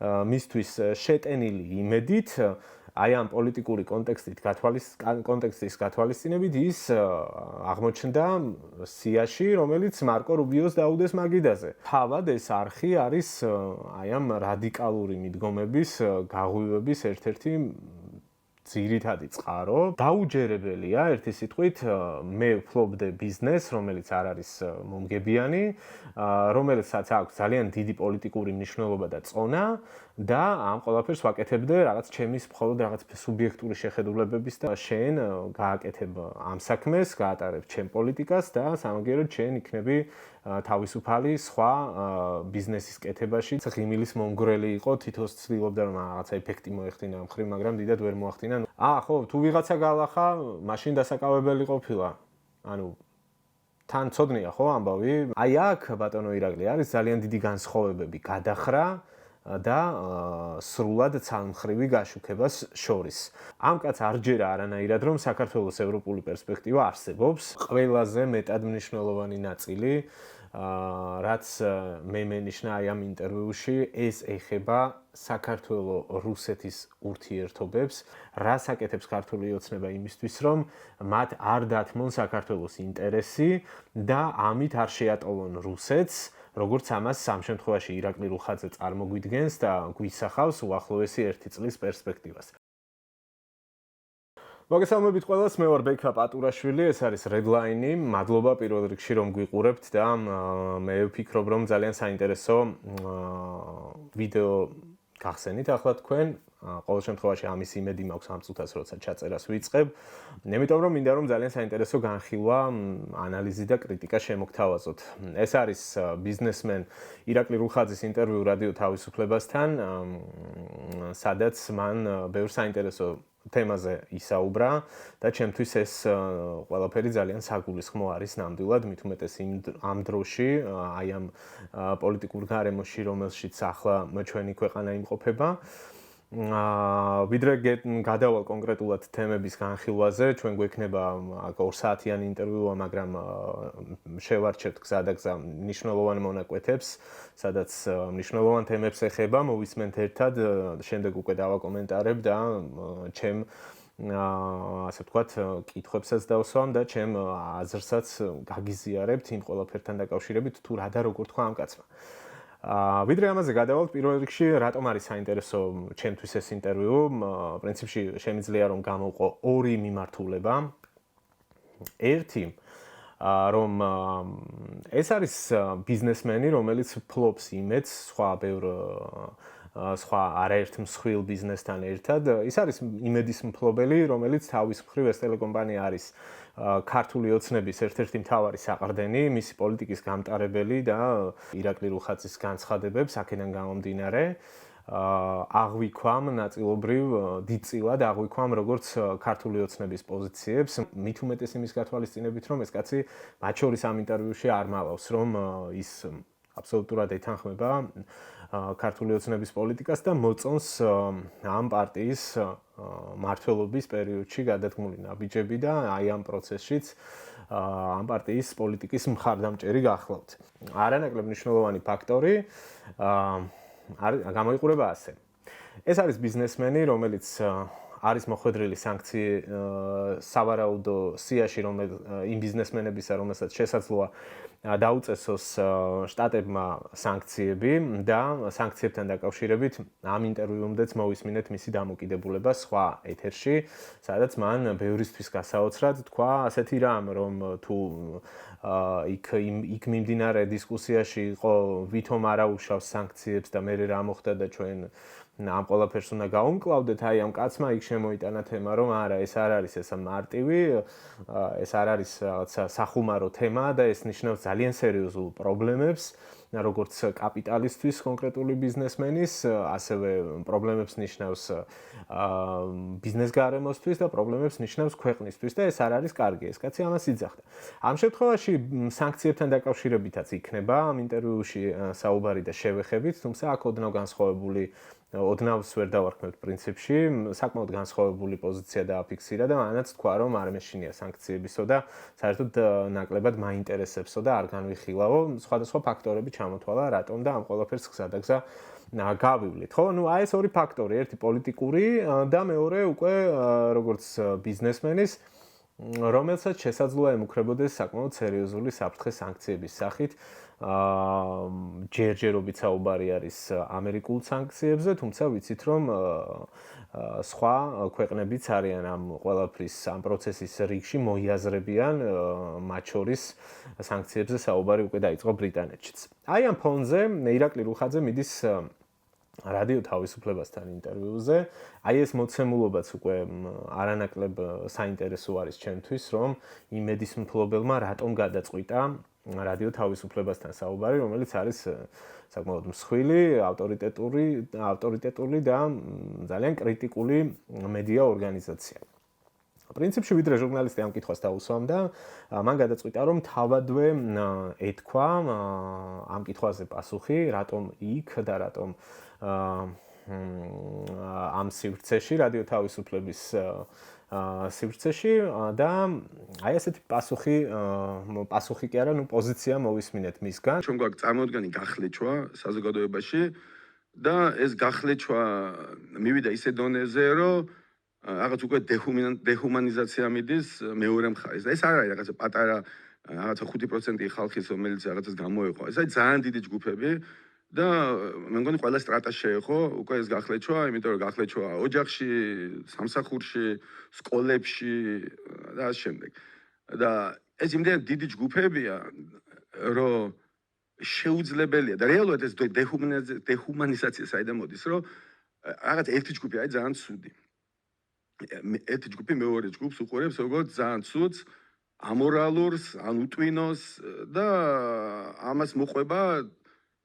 მისთვის შეტენილი იმედით აი ამ პოლიტიკური კონტექსტის გათვალისწინებით ის აღმოჩნდა სიაში, რომელიც მარკო რუბიოს დაუდეს მაგიდაზე. თავად ეს არხი არის აი ამ რადიკალური მიდგომების გაღვივების ერთ-ერთი ძირითადი წყარო. დაუჯერებელია ერთი სიტყვით, მე ვფლობდე ბიზნესს, რომელიც არ არის მომგებიანი, რომელსაც აქვს ძალიან დიდი პოლიტიკური მნიშვნელობა და წონა და ამ ყველაფერს ვაკეთებდე რაღაც ჩემის მხოლოდ რაღაც სუბიექტური შეხედულებების და შენ გააკეთებ ამ საქმეს, გაატარებ ჩემ პოლიტიკას და სამაგიეროდ შენ იქნები თავისუფალი სხვა ბიზნესის კეთებაში. ღიმილის მომგვრელი იყო, თითოს ცდილობდა რომ რაღაცა ეფექტი მოეხდინა ამ ხრივ, მაგრამ დიდად ვერ მოახდინა. ხო, თუ ვიღაცა გალახა, მაშინ დასაკავებელი ყოფილა. ანუ თან ცოდნია ხო ამბავი? აი აქ ბატონო ირაკლი არის ძალიან დიდი განსხვავებები გადახრა და სრულად ცალმხრივი გაშუქებას შორის. ამ კაც არ ჯერა არანაირად რომ საქართველოს ევროპული პერსპექტივა არსებობს. ყველაზე მეტად მნიშვნელოვანი ნაწილი რაც მე მენიშნა აი ამ ინტერვიუში, ეს ეხება საქართველო-რუსეთის ურთიერთობებს, რას აკეთებს ქართული ოცნება იმისთვის, რომ მათ არ დათმონ საქართველოს ინტერესი და ამით არ შეატოვონ რუსეთს, როგორც ამას სამ შემთხვევაში ირაკლი რუხაძე წარმოგვიდგენს და გვისახავს უახლოესი 1 წლის პერსპექტივას. მოგესალმებით ყველას, მე ვარ ბექა პატურაშვილი, ეს არის Redline-ი. მადლობა პირველ რიგში რომ გვიყურებთ და მე ვფიქრობ რომ ძალიან საინტერესო ვიდეო გახსენით ახლა თქვენ. ყოველ შემთხვევაში ამის იმედი მაქვს ამ წუთას, როცა ჩაწერას ვიწყებ. იმიტომ რომ მინდა რომ ძალიან საინტერესო განხილვა, ანალიზი და კრიტიკა შემოგთავაზოთ. ეს არის ბიზნესმენ ირაკლი რუხაძის ინტერვიუ რადიო თავისუფლებასთან, სადაც მან ბევრ საინტერესო თემაზე ისაუბრა და ჩემთვის ეს ყველაფერი ძალიან საგულისხმო არის ნამდვილად, მით უმეტეს ამ დროში, აი ამ პოლიტიკურ გარემოში, რომელშიც ახლა ჩვენი ქვეყანა იმყოფება. ვიდრე გადავალ კონკრეტულად თემების განხილვაზე, ჩვენ გვექნება 2 საათიანი ინტერვიუა, მაგრამ შევარჩევთ გზა და გზა მნიშვნელოვან მონაკვეთებს, სადაც მნიშვნელოვან თემებს ეხება, მოვისმენთ ერთად, შემდეგ უკვე დავაკომენტარებ და ჩემ ასე ვთქვათ, კითხვებსაც დავსვამ და ჩემ აზრსაც გაგიზიარებთ იმ ყველაფერთან დაკავშირებით, თუ რა და როგორ თქვა ამ კაცმა. ვიდრე ამაზე გადავალთ, პირველ რიგში რატომ არის საინტერესო ჩემთვის ეს ინტერვიუ? პრინციპში შემიძლია რომ გამოვყო 2 მიმართულება. ერთი რომ ეს არის ბიზნესმენი, რომელიც ფლობს იმედს სხვა არაერთ მსხვილ ბიზნესთან ერთად. ის არის იმედის მფლობელი, რომელიც თავის მხრივ ეს ტელეკომპანია არის ქართული ოცნების ერთ-ერთი მთავარი საყრდენი, მისი პოლიტიკის გამტარებელი და ირაკლი რუხაძის განცხადებებს აქედან გამომდინარე აღვიქვამ ნაწილობრივ დიდწილად აღვიქვამ როგორც ქართული ოცნების პოზიციებს, მით უმეტეს იმის გათვალისწინებით, რომ ეს კაცი მათ შორის ამ ინტერვიუში არ მალავს, რომ ის აბსოლუტურად ეთანხმება ქართული ოცნების პოლიტიკას და მოწონს ამ პარტიის მმართველობის პერიოდში გადადგმული ნაბიჯები და აი ამ პროცესშიც ამ პარტიის პოლიტიკის მხარდამჭერი გახლავთ. არანაკლებ მნიშვნელოვანი ფაქტორი გამოიყურება ასე. ეს არის ბიზნესმენი, რომელიც არის მოხვედრილი სავარაუდო სიაში, იმ ბიზნესმენებისა, რომელსაც შესაძლოა დაუწესოს შტატებმა სანქციები და სანქციებთან დაკავშირებით ამ ინტერვიუმდეც მოვისმინეთ მისი დამოკიდებულება სხვა ეთერში, სადაც მან ბევრისთვის გასაოცრად თქვა ასეთი რამ, რომ თუ იქ მიმდინარე დისკუსიაში იყო ვითომ არაუშავს სანქციებს და მე რა მოხდა და ჩვენ ამ ყველაფერს უნდა გაუმკლავდეთ, აი ამ კაცმა იქ შემოიტანა თემა, რომ არა, ეს არ არის ესა მარტივი, ეს არ არის რაღაცა სახუმარო თემა და ეს ნიშნავს ძალიან სერიოზულ პრობლემებს, როგორც კაპიტალისტვის კონკრეტული ბიზნესმენის, ასევე პრობლემებს ნიშნავს ბიზნეს გარემოსთვის და პრობლემებს ნიშნავს ქვეყნისთვის და ეს არ არის კარგი, ეს კაცი ამას იძახდა. ამ შემთხვევაში სანქციებთან დაკავშირებითაც იქნება ამ ინტერვიუში საუბარი და შევეხებით, თუმცა აქ ოდნავს ვერ დავარქმევთ პრინციპში, საკმაოდ განსხვავებული პოზიცია დააფიქსირა და მანაც თქვა, რომ არ მეშინია სანქციებისო და საერთოდ ნაკლებად მაინტერესებსო და არ განვიხილავო, სხვადასხვა ფაქტორები ჩამოთვალა, რატომ და ამ ყველაფერს გზადაგზა გავივლით. ხო, ნუ აი ეს ორი ფაქტორი, ერთი პოლიტიკური და მეორე უკვე როგორც ბიზნესმენის, რომელსაც შესაძლოა ემუქრებოდეს საკმაოდ სერიოზული საფრთხე სანქციების სახით. ჯერჯერობით საუბარი არის ამერიკულ სანქციებზე, თუმცა ვიცით, რომ სხვა ქვეყნებიც არიან ამ ყველაფრის ამ პროცესის რიგში მოიაზრებიან, მათ შორის სანქციებზე საუბარი უკვე დაიწყო ბრიტანეთშიც. აი ამ ფონზე ირაკლი რუხაძე მიდის რადიო თავისუფლებასთან ინტერვიუზე. აი ეს მოცემულობაც უკვე არანაკლებ საინტერესო არის ჩემთვის, რომ იმედის მფლობელმა რატომ გადაწყვიტა რადიო თავისუფლებასთან საუბარი, რომელიც არის საკმაოდ მსხვილი, ავტორიტეტული და ძალიან კრიტიკული მედია ორგანიზაცია. პრინციპში ვიდრე ჟურნალისტი ამ კითხვას დაუსვამდა, მან გადაწყვიტა, რომ თავადვე ეთქვა ამ კითხვაზე პასუხი, რატომ იქ და რატომ ამ სივრცეში, რადიო თავისუფლების სივრცეში და აი ესეთი პასუხი კი არა, ნუ პოზიცია მოვისმინეთ მისგან. ჩვენ გვაქვს წარმოდგენი გახლეჩვა საზოგადოებაში და ეს გახლეჩვა მივიდა ისე დონეზე, რომ რაღაც უკვე დეჰუმანიზაცია მიდის მეორე მხარეს. და ეს არ არის რაღაცა პატარა რაღაცა 5% ხალხის, რომელიც რაღაცას გამოეყვა. ეს არის ძალიან დიდი ჯგუფები და მე მგონი ყველა სტრატა შეეხო უკვე ეს გახლეჩვა, იმიტომ რომ გახლეჩვა ოჯახში, სამსახურში, სკოლებში და ამ შემდეგ. და ეს იმდენად დიდი ჯგუფებია, რომ შეუძლებელია და რეალურად ეს დეჰუმანიზაცია საიდან მოდის, რომ რაღაც ერთი ჯგუფი არის ძალიან ცუდი. ერთი ჯგუფი მეორე ჯგუფს უყურებს როგორც ძალიან ცუდს, ამორალურს, ან უტვინოს და ამას მოყვება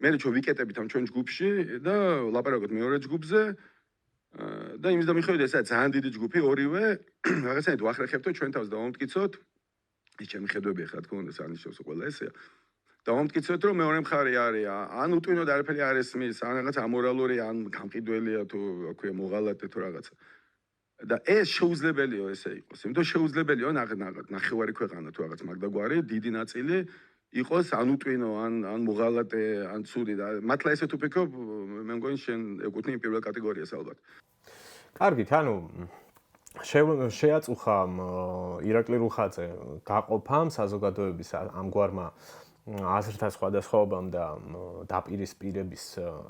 მე ჩვენ ვიკეტებით ამ ჩვენ ჯგუფში და ლაპარაკობთ მეორე ჯგუფზე და იმის და მიხედვით ეს ძალიან დიდი ჯგუფი ორივე რაღაცნაირად ვახრეხებთ და ჩვენ თავს დავამტკიცოთ ის ჩემი ხედვები ხა თქო უნდა სანიშნავსო ყველა ესეა დავამტკიცოთ რომ მეორე მხარე არის ან უტვინო და არაფერი არ ესმის ან რაღაც ამორალური ან გამყიდველია თუ აქვია მოღალატე თუ რაღაცა და ეს შეუძლებელია ესე იყოს იმიტომ შეუძლებელია ნახევარი ქვეყანა თუ რაღაც მაგდაგვარი დიდი ნაწილი იყოს ან უტვინო ან მოღალატე ან ცუდი და მართლა ესეთ უფიქრობ მე მგონი შენ ეკუთვნი პირველ კატეგორიას ალბათ. კარგით, ანუ შეაწუხა ირაკლი რუხაძე გაყოფამ საზოგადოების ამგვარმა აზრთა სხვადასხვაობამ და დაპირისპირების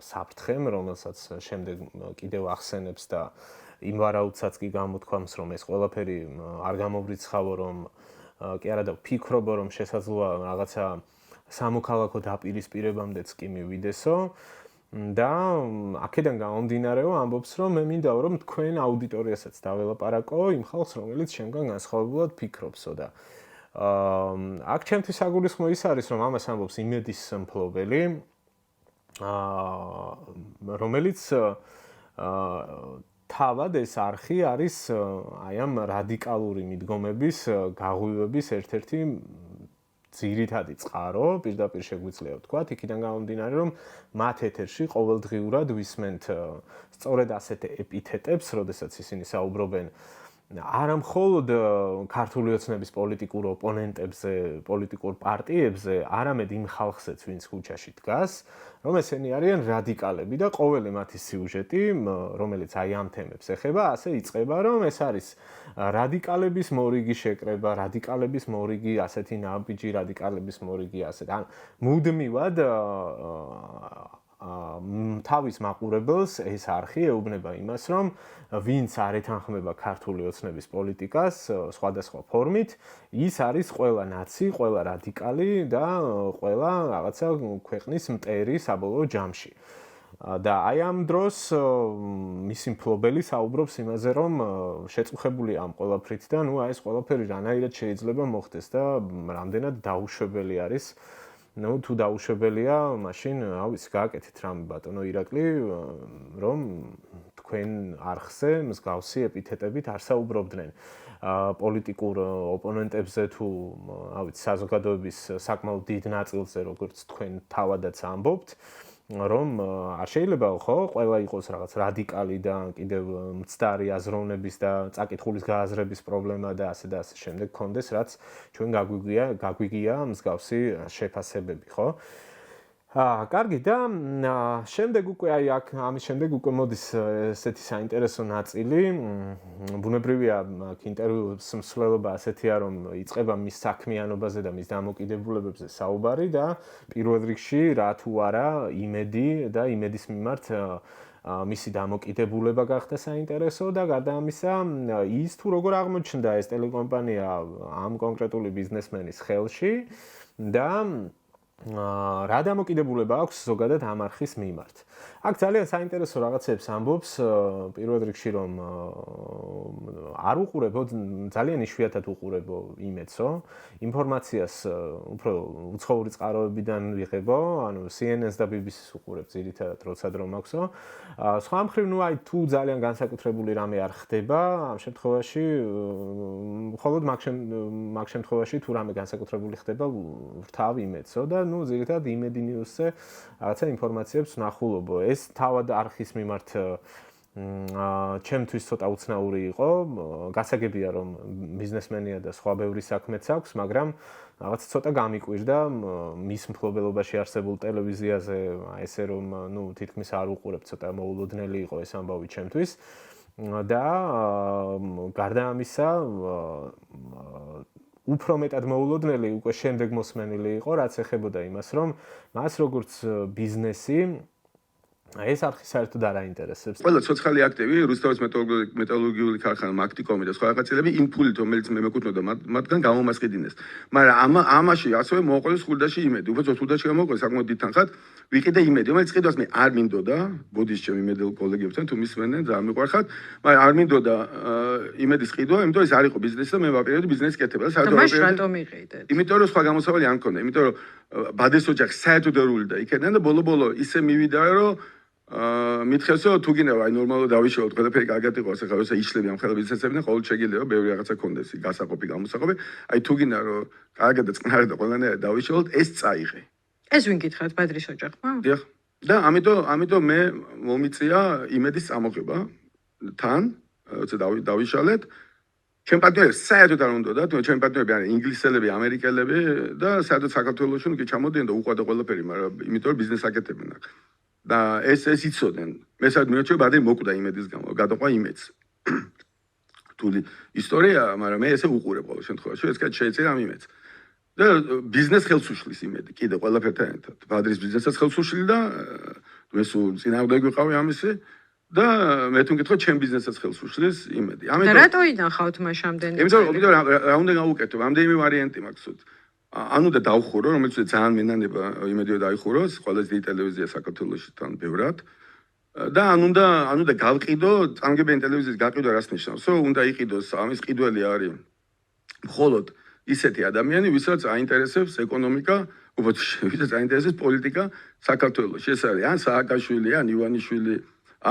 საფრთხემ, რომელსაც შემდეგ კიდევ ახსენებს და იმ ვარაუდსაც კი გამოთქვამს, რომ ეს ყველაფერი არ გამოვრიცხავო, რომ კი არა და ვფიქრობო, რომ შესაძლოა რაღაცა სამოქალაქო დაპირისპირებამდეც კი მივიდესო და აქედან გამომდინარეო ამბობს, რომ მე მინდა რომ თქვენ აუდიტორიასაც დაველაპარაკო იმ ხალხს, რომელიც შემდგომ განსხვავებულად ფიქრობსო და აქ ჩემთვის საგულისხმო ის არის, რომ ამას ამბობს იმედის მფლობელი, რომელიც თავად ეს არხი არის აი ამ რადიკალური მიდგომების გაღვივების ერთ-ერთი ძირითადი წყარო, პირდაპირ შეგვიძლია ვთქვათ, იქიდან გამომდინარე, რომ მათ ეთერში ყოველდღიურად ვისმენთ სწორედ ასეთ ეპითეტებს, როდესაც ისინი საუბრობენ არა მხოლოდ ქართული ოცნების პოლიტიკურ ოპონენტებზე, პოლიტიკურ პარტიებზე, არამედ იმ ხალხსაც, ვინც ქუჩაში დგას, რომ ესენი არიან რადიკალები და ყოველი მათი სიუჟეტი, რომელიც აი ამ თემებს ეხება, ასე იწყება, რომ ეს არის რადიკალების მორიგი შეკრება, რადიკალების მორიგი ასეთი ნაბიჯი, რადიკალების მორიგი ასეთ. ან მუდმივად თავის მაყურებელს ეს არხი ეუბნება იმას, რომ ვინც არ ეთანხმება ქართული ოცნების პოლიტიკას სხვადასხვა ფორმით, ის არის ყველა ნაცი, ყველა რადიკალი და ყველა რაღაცა ქვეყნის მტერი საბოლოო ჯამში. და აი ამ დროს მისი მფლობელი საუბრობს იმაზე, რომ შეწუხებული ამ ყველაფრით და ნუ აი ეს ყველაფერი რანაირად შეიძლება მოხდეს და რამდენად დაუშვებელი არის. ნუ თუ დაუშვებელია, მაშინ ავიც გააკეთეთ რამე ბატონო ირაკლი, რომ თქვენ არხზე მსგავსი ეპითეტებით არ საუბრობდნენ პოლიტიკურ ოპონენტებზე თუ ავიც საზოგადოების საკმაოდ დიდ ნაწილზე, როგორც თქვენ თავადაც ამბობთ, რომ არ შეიძლება ხო ყველა იყოს რაღაც რადიკალი და კიდევ მცდარი აზროვნების და წაკითხulis გააზრების პრობლემა და ასე და ასე შემდეგ კონდეს, რაც ჩვენ გაგვიგია მსგავსი შეფასებები, ხო? კარგი და შემდეგ უკვე ამის შემდეგ უკვე მოდის ესეთი საინტერესო ნაწილი. ბუნებრივია, აქ ინტერვიუს მსვლელობა ასეთია, რომ იწყება მის საქმიანობაზე და მის დამოკიდებულებებზე საუბარი და პირველ რიგში რა თუ არა იმედი და იმედის მიმართ მისი დამოკიდებულება გახდა საინტერესო და გარდა ამისა ის თუ როგორ აღმოჩნდა ეს ტელეკომპანია ამ კონკრეტული ბიზნესმენის ხელში და რა დამოკიდებულება აქვს ზოგადად ამ არხის მიმართ. აქ ძალიან საინტერესო რაღაცებს ამბობს, პირველ რიგში რომ არ უყურებო, ძალიან იშვიათად უყურებო იმედსო, ინფორმაციას უფრო უცხოური წყაროებიდან ვიღებო, ანუ CNN-ს და BBC-ს უყურებ ძირითადად როცა დრო მაქვსო. სხვა მხრივ, აი თუ ძალიან განსაკუთრებული რამე არ ხდება, ამ შემთხვევაში მხოლოდ მაგ შემთხვევაში თუ რამე განსაკუთრებული ხდება, ვრთავ იმედსო და ძირითადად იმედი ნიუსზე რაღაცა ინფორმაციებს ვნახულობო. ეს თავად არხის მიმართ ჩემთვის ცოტა უცნაური იყო. გასაგებია რომ ბიზნესმენია და სხვა ბევრი საქმეც აქვს, მაგრამ რაღაც ცოტა გამიკვირდა მის მფლობელობაში არსებულ ტელევიზიაზე, ესე რომ თითქმის არ უყურებ, ცოტა მოულოდნელი იყო ეს ამბავი ჩემთვის. და გარდა ამისა უფრო მეტად მოულოდნელი უკვე შემდეგ მოსმენილი იყო, რაც ეხებოდა იმას, რომ მას როგორც ბიზნესი ეს არხი საერთოდ არ აინტერესებს. ყველა ცოცხალი აქტივი, რუსთავის მეტალურგიული ქარხანა, მაგტიკომი და სხვა რაღაცილები იმ ფულით, რომელიც მე მეკუთვნოდა, მათგან გამომასყიდინეს. მაგრამ ამაში ასევე მოუყოლეს ხურდაში იმედი. უბრალოდ ხურდაში გამოუყოლეს საკმაოდ დიდ თანხად, ვიყიდე იმედი, რომელიც ყიდვას მე არ მინდოდა, ბოდის ჩემი მედელ კოლეგებთან თუ მისმენენ, ძალიან მიყვარხათ, მაგრამ არ მინდოდა იმედის ყიდვა, იმიტომ ეს არ იყო ბიზნესი და მე ვაპირებდი ბიზნესის კეთება და საერთოდ მაშ რატომ იყიდეთ? იმიტომ რომ სხვა გამოსავალი არ მქონდა, იმიტომ რომ ბადეს ოჯახი საერთოდ ერული და იქიდან და ბოლო-ბოლო ისე მივიდა რომ მითხესო თუ გინდა აი ნორმალურად დავიშალოთ ყველაფერი კარგად იყოს ახლა როცა იშლები ამ ხელა ბიზნესებიდან ყოველ შეიძლება ბევრი რაღაცა კონდეს გასაყოფი გამოსაყოფი აი თუ გინდა რომ კარგად და წყნარად და ყველანაირად დავიშალოთ ეს წაიღე ეს ვინ გითხრათ ბადრის ოჯახმა? დიახ და ამიტომ მე მომიწია იმედის წამოღება თან როცა დავიშალეთ ჩემ პარტნიორებს საერთოდ არ უნდოდა თუ ჩემ პარტნიორები არიან ინგლისელები ამერიკელები და საერთოდ საქართველოში კი ჩამოდიან და უყვარდა ყველაფერი მაგრამ იმიტომ რომ ბიზნეს აკეთებენ აქ და ეს იცოდნენ. მე საერთოდ მიოჩვენა ბადრი მოკვდა იმედის გამო, გადაყვა იმედს. რთული ისტორია, მაგრამ მე ესე უყურებ ყოველ შემთხვევაში, ეს კაც შეეწერა ამ იმედს. და ბიზნეს ხელს უშლის იმედი, კიდე ყველაფერთან ერთად. ბადრის ბიზნესაც ხელს უშლი და მე სულ წინააღმდეგ ვიყავი ამისი და მე თუ მკითხო, ჩემ ბიზნესაც ხელს უშლის იმედი. ამიტომ რატო ინახავთ მას ამდენი? იმიტომ რა უნდა გავუკეთო, ამდენი ვარიანტი მაქვს. ანუ და დავხურო, რომელიც ძალიან მენანება იმედია დაიხუროს, ყველაზე დიდი ტელევიზია საქართველოში თან ბევრად. და ანუ და გავყიდო, წამგებიანი ტელევიზიის გაყიდვა რას ნიშნავს? უნდა იყიდოს, ამის ყიდველი არის მხოლოდ ისეთი ადამიანი, ვისაც აინტერესებს ეკონომიკა, ვისაც აინტერესებს პოლიტიკა საქართველოში. ეს არის ან სააკაშვილი, ან ივანიშვილი,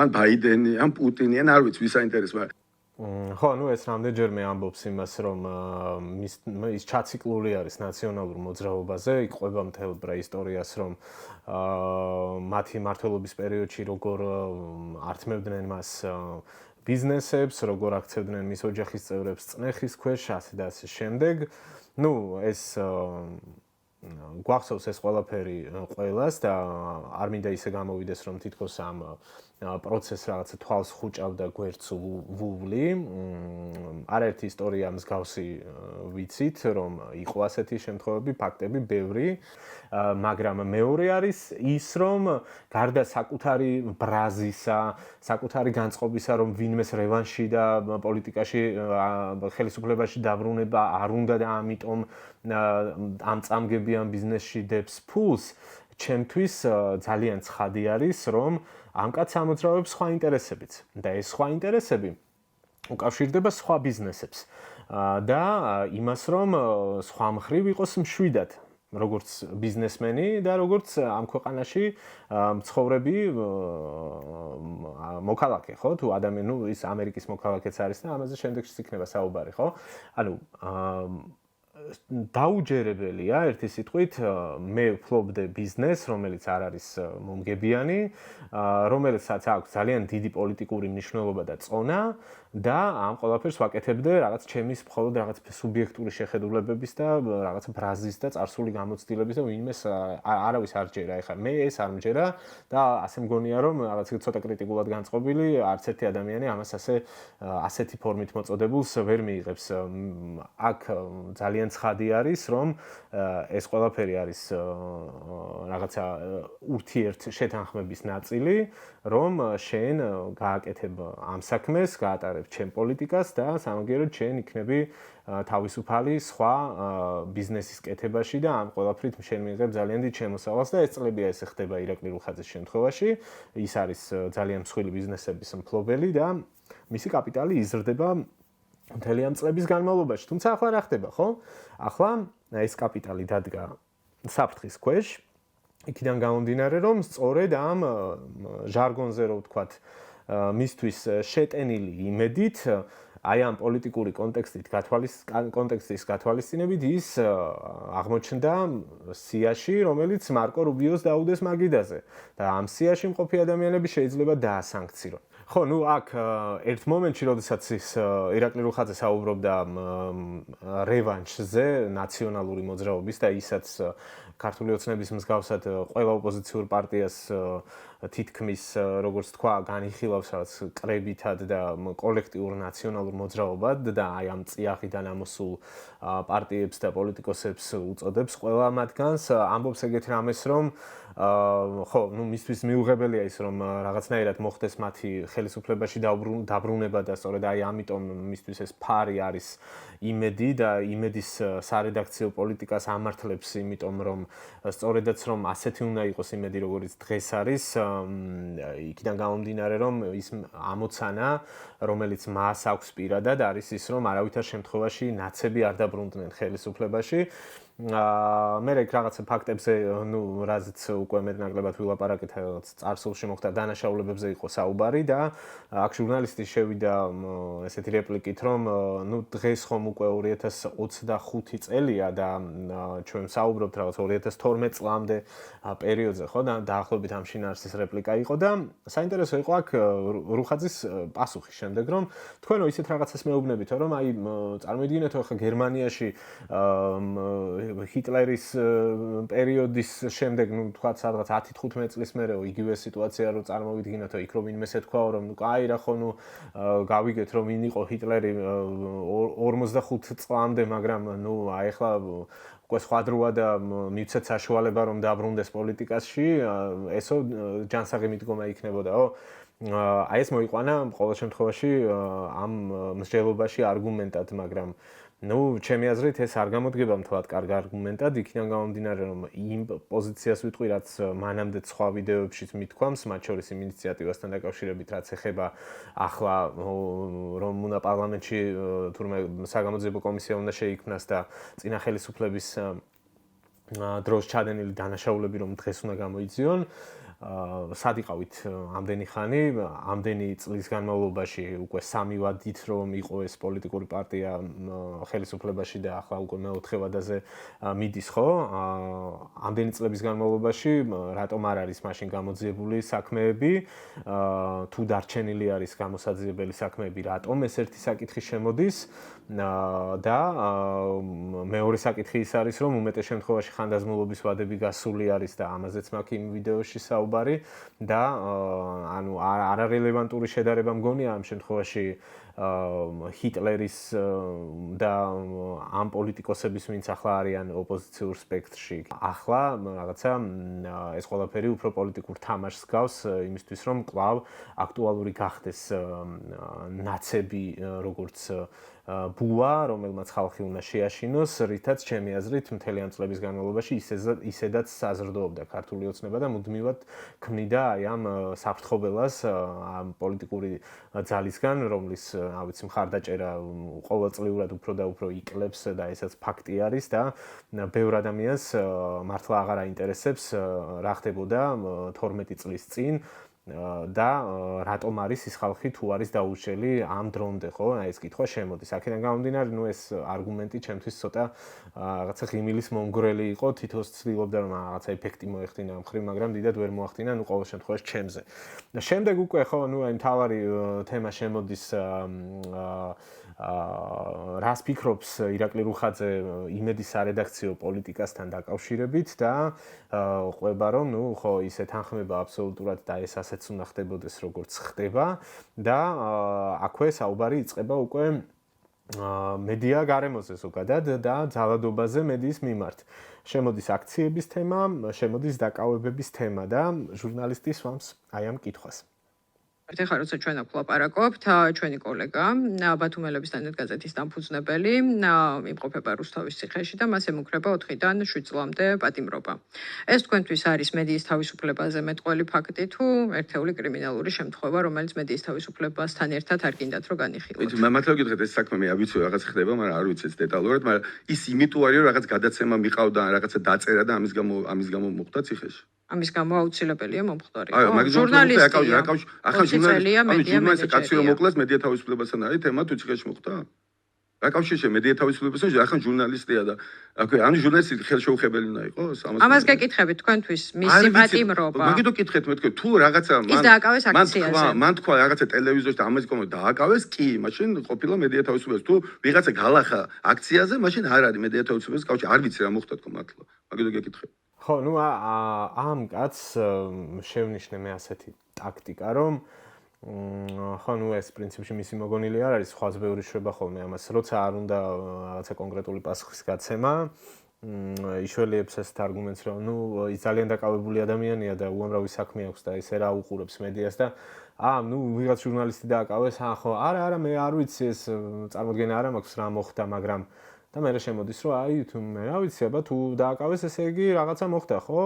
ან ბაიდენი, ან პუტინი, ან არ ვიცი, ვის აინტერესებს, მაგრამ ხო, ეს რამდენჯერმე ამბობს იმას, რომ ის ჩაციკლული არის ნაციონალურ მოძრაობაზე, იყვება მთელ პრეისტორიას, რომ მათი მმართველობის პერიოდში როგორ ართმევდნენ მას ბიზნესებს, როგორ აქცევდნენ მის ოჯახის წევრებს წნეხის ქვეშ, ასე და ასე შემდეგ. ეს გვახსოვს ეს ყველაფერი ყველას და არ მინდა ისე გამოვიდეს, რომ თითქოს ამ პროცესს რაღაცა თვალს ხუჭავდა გვერდს ვუვლი. არაერთი ისტორია მსგავსი ვიცით, რომ იყო ასეთი შემთხვევები, ფაქტები ბევრი, მაგრამ მეორე არის ის, რომ გარდა საკუთარი ბრაზისა, საკუთარი განწყობისა, რომ ვინმეს რევანში და პოლიტიკაში, ხელისუფლებაში დაბრუნება არ უნდა და ამიტომ ამ წამგებიან ბიზნესში დებს ფულს, ჩემთვის ძალიან ცხადი არის, რომ ამ კაც ამოძრავებს სხვა ინტერესებიც და ეს სხვა ინტერესები უკავშირდება სხვა ბიზნესებს და იმას, რომ სხვა მხრივ იყოს მშვიდად, როგორც ბიზნესმენი და როგორც ამ ქვეყანაში მცხოვრები მოქალაქე, ხო? თუ ადამიანი, ის ამერიკის მოქალაქეც არის და ამაზე შემდეგშიც იქნება საუბარი, ხო? ანუ დაუჯერებელია ერთი სიტყვით მე ვფლობდე ბიზნესს, რომელიც არ არის მომგებიანი, რომელსაც აქვს ძალიან დიდი პოლიტიკური მნიშვნელობა და წონა და ამ ყველაფერს ვაკეთებდე რაღაც ჩემის მხოლოდ რაღაც სუბიექტური შეხედულებების და რაღაც ბრაზის და წარსული გამოცდილების და ვინმეს არავის არ ჯერა. ეხლა მე ეს არ მჯერა და ასე მგონია რომ რაღაც ცოტა კრიტიკულად განწყობილი არც ერთი ადამიანი ამას ასეთი ფორმით მოწოდებულს ვერ მიიღებს. აქ ძალიან ცხადი არის რომ ეს ყველაფერი არის რაღაცა ურთიერთ შეთანხმების ნაწილი, რომ შენ გააკეთებ ამ საქმეს, გაატარებ ჩემ პოლიტიკას და სამაგიეროდ შენ იქნები თავისუფალი სხვა ბიზნესის კეთებაში და ამ ყველაფრით შენ მიიღებ ძალიან დიდ შემოსავალს და ეს წლებია ესე ხდება ირაკლი რუხაძის შემთხვევაში. ის არის ძალიან მსხვილი ბიზნესების მფლობელი და მისი კაპიტალი იზრდება მთელი ამ წლების განმავლობაში. თუმცა ახლა რა ხდება, ხო? ახლა ეს კაპიტალი დადგა საფრთხის ქვეშ. იქიდან გამომდინარე, რომ სწორედ ამ ჟარგონზე რო ვთქვათ, მისთვის შეტენილი იმედით, აი ამ პოლიტიკური კონტექსტის გათვალისწინებით ის აღმოჩნდა სიაში, რომელიც მარკო რუბიოს დაუდეს მაგიდაზე და ამ სიაში მყოფი ადამიანები შეიძლება დაასანქციონ. ხო, ნუ აქ ერთ მომენტში, როდესაც ის ირაკლი რუხაძე საუბრობდა რევანშზე ნაციონალური მოძრაობის და ისაც ქართული ოცნების მსგავსად ყველა ოპოზიციურ პარტიას თითქმის როგორც თქვა, განიხილავს რაღაც კრებითად და კოლექტიურ ნაციონალურ მოძრაობად და აი ამ წიაღიდან ამოსულ პარტიებს და პოლიტიკოსებს უწოდებს ყველა მათგანს, ამბობს ეგეთ რამეს, რომ ხო, ნუ მისთვის მიუღებელია ის, რომ რაღაცნაირად მოხდეს მათი ხელისუფლებაში დაბრუნება და სწორედ აი ამიტომ მისთვის ეს ფარი არის იმედი და იმედის სარედაქციო პოლიტიკას ამართლებს, იმიტომ რომ სწორედაც რომ ასეთი უნდა იყოს იმედი, როგორც დღეს არის, იქიდან გამომდინარე, რომ ის ამოცანა, რომელიც მას აქვს პირადად, არის ის, რომ არავითარ შემთხვევაში ნაცები არ დაბრუნდნენ ხელისუფლებაში. მე რაღაცა ფაქტებზე, ნუ რაზეც უკვე მეტნაკლებად ვილაპარაკეთ, წარსულში მოხდა დანაშაულებებზე იყო საუბარი და აქ ჟურნალისტი შევიდა ესეთი რეპლიკით, რომ ნუ დღეს ხომ უკვე 2025 წელია და ჩვენ საუბრობთ რაღაც 2012 წლამდე პერიოდზე, ხო და დაახლოებით ამ შინაარსის რეპლიკა იყო და საინტერესო იყო აქ რუხაძის პასუხის შემდეგ, რომ თქვენო ისეთ რაღაცას მეუბნებითო, რომ აი წარმოიდგინეთო ახლა გერმანიაში ჰიტლერის პერიოდის შემდეგ, ნუ თქვა სადღაც 10-15 წლის მერეო იგივე სიტუაცია რო წარმოვიდგინოთ, იქ რომ ვინმეს ეთქვაო, რომ ნუ კაი რა ხო, ნუ გავიგეთ რომ ვინ იყო ჰიტლერი 45 წლამდე, მაგრამ ნუ აი ახლა უკვე სხვა დროა და მივცეთ საშუალება რომ დაბრუნდეს პოლიტიკაში, ესო ჯანსაღი მიდგომა იქნებოდაო. აი ეს მოიყვანა ყოველ შემთხვევაში ამ მსჯელობაში არგუმენტად, მაგრამ ნუ ჩემი აზრით ეს არ გამოდგება მთლად კარგ არგუმენტად, იქიდან გამომდინარე, რომ იმ პოზიციას ვიტყვი, რაც მანამდე სხვა ვიდეოებშიც მithქვამს, მათ შორის იმ ინიციატივასთან დაკავშირებით, რაც ეხება ახლა რომ უნდა პარლამენტში თურმე საგამოძიებო კომისია უნდა შეიქმნას და წინა ხელისუფლების დროს ჩადენილი დანაშაულები რომ დღეს უნდა გამოიძიონ. სად იყავით ამდენი ხანი, ამდენი წლის განმავლობაში უკვე 3 ვადით რომ იყო ეს პოლიტიკური პარტია ხელისუფლებაში და ახლა უკვე მეოთხე ვადაზე მიდის, ხო? ამდენი წლების განმავლობაში რატომ არ არის მაშინ გამოძიებული საქმეები? თუ დარჩენილი არის გამოსაძიებელი საქმეები, რატომ ეს ერთი საკითხი შემოდის? და მეორე საკითხი ის არის, რომ უმეტეს შემთხვევაში ხანდაზმულობის ვადები გასული არის და ამაზეც მაქვს იმ ვიდეოში საუბარი და ანუ არარელევანტური შედარება მგონია ამ შემთხვევაში ჰიტლერის და ამ პოლიტიკოსების, ვინც ახლა არიან ოპოზიციურ სპექტრში. ახლა რაღაცა ეს ყველაფერი უფრო პოლიტიკურ თამაშს გავს იმისთვის, რომ კვლავ აქტუალური გახდეს ნაცები, როგორც ბულა, რომელმაც ხალხი უნდა შეაშინოს, რითაც ჩემი აზრით მთელი ამ წლების განმავლობაში ისედაც საზრდოობდა ქართული ოცნება და მუდმივად ქმნიდა აი ამ საფრთხობელას ამ პოლიტიკური ძალისგან, რომლის რა ვიცი მხარდაჭერა ყოველწლიურად უფრო და უფრო იკლებს და ესაც ფაქტი არის და ბევრ ადამიანს მართლა აღარ აინტერესებს რა ხდებოდა 12 წლის წინ და რატომ არის ის ხალხი თუ არის დაუჩელი ამ დრომდე, ხო? აი ეს კითხვა შემოდის. აქედან გამომდინარე, ეს არგუმენტი ჩემთვის ცოტა რაღაცა ღიმილის მომგვრელი იყო, თითქოს ცდილობდა რომ რაღაცა ეფექტი მოეხდინა ამ ხრივ, მაგრამ დიდად ვერ მოახდინა, ყოველ შემთხვევაში ჩემზე. და შემდეგ უკვე ხო, აი მთავარი თემა შემოდის რას ფიქრობს ირაკლი რუხაძე იმედის სარედაქციო პოლიტიკასთან დაკავშირებით და ყვება რომ ხო ის ეთანხმება აბსოლუტურად და ეს ასეც უნდა ხდებოდეს როგორც ხდება და აქვე საუბარი იწყება უკვე მედია გარემოზე ზოგადად და ძალადობაზე მედიის მიმართ. შემოდის აქციების თემა, შემოდის დაკავებების თემა და ჟურნალისტი სვამს აი ამ კითხვას. ეხლა როცა ჩვენ აქ ვლაპარაკობთ, ჩვენი კოლეგა ბათუმელების დანადგაზეთის დამფუძნებელი იმყოფება რუსთავის ციხეში და მას ემუქრება 4-დან 7 წლამდე პატიმრობა. ეს თქვენთვის არის მედიის თავისუფლებაზე მეტყველი ფაქტი თუ ერთეული კრიმინალური შემთხვევა, რომელიც მედიის თავისუფლებასთან ერთად არ გინდათ რომ განიხილოთ? მართლა გითხრათ ეს საქმე მე არ ვიცი რაღაც ხდება, მაგრამ არ ვიცი დეტალურად, მაგრამ ის იმიტომ არის რომ რაღაც გადაცემა მიყავდა, რაღაცა დაწერა და ამის გამო მოხდა ციხეში. ამის გამო აუცილებელია მომხდარი. ჟურნალისტი ახლა ჟურნალისტი კაცი რომ მოკლეს მედია თავისუფლებასთან არის თემა თუ ციხეში მოხდა? რა კავშირია მედია თავისუფლებასთან? ახლა ჟურნალისტია და აკვე ანუ ჟურნალისტი ხელშეუხებელი უნდა იყოს? ამას გეკითხებით თქვენთვის მისი პატიმრობა. მაგითო კითხეთ მე თქვენ თუ რაღაცა მან თქვა რაღაცა ტელევიზორში და ამაზე კომენტ დააკავეს კი მაშინ ყოფილა მედია თავისუფლებას თუ ვიღაცა გალახა აქციაზე მაშინ არ არის მედია თავისუფლების კავშირი არ ვიცი რა მოხდა თქო მართლა მაგითო გეკითხეთ ხო ნუ ამ კაცს შევნიშნე მე ასეთი ტაქტიკა რომ ხო ნუ ეს პრინციპში მისი მოგონილი არ არის სხვას ბევრი შვება ხოლმე ამას როცა არ უნდა რაღაცა კონკრეტული პასუხის გაცემა იშველიებს ეს არგუმენტს რომ ნუ ის ძალიან დაკავებული ადამიანია და უამრავი საქმე აქვს და ესე რა უყურებს მედიას და ნუ ვიღაც ჟურნალისტი დააკავეს ხო არა მე არ ვიცი ეს წარმოდგენა არ მაქვს რა მოხდა მაგრამ და მე შემოდის რომ აი თუ მე რა ვიცი აბა თუ დააკავეს ესე იგი რაღაცა მოხდა ხო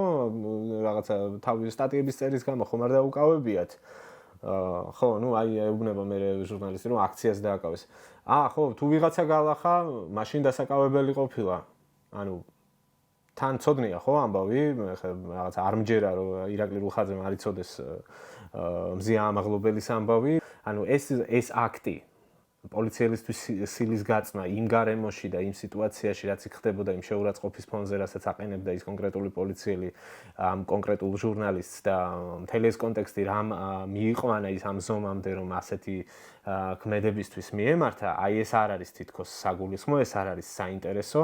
რაღაცა თავის სტატიების წერის გამო ხომ არ დაუკავებიათ ხო ნუ აი ეუბნება მე ჟურნალისტი რომ აქციას დააკავეს ხო თუ ვიღაცა გალახა მაშინ დასაკავებელი ყოფილა ანუ თან ცოდნია ხო ამბავი რაღაცა არ მჯერა რომ ირაკლი რუხაძემ არ იცოდეს მზია ამაღლობელის ამბავი ანუ ეს აქტი პოლიციელისთვის სილის გაწმა იმ გარემოში და იმ სიტუაციაში რაც იქ ხდებოდა იმ შეურაცხყოფის ფონზე რასაც აყენებდა ის კონკრეტული პოლიციელი ამ კონკრეტულ ჟურნალისტს და მთელი ეს კონტექსტი რამ მიიყვანა ის ამ ზომამდე რომ ასეთი ქმედებისთვის მიემართა აი ეს არ არის თითქოს საგულისხმო ეს არ არის საინტერესო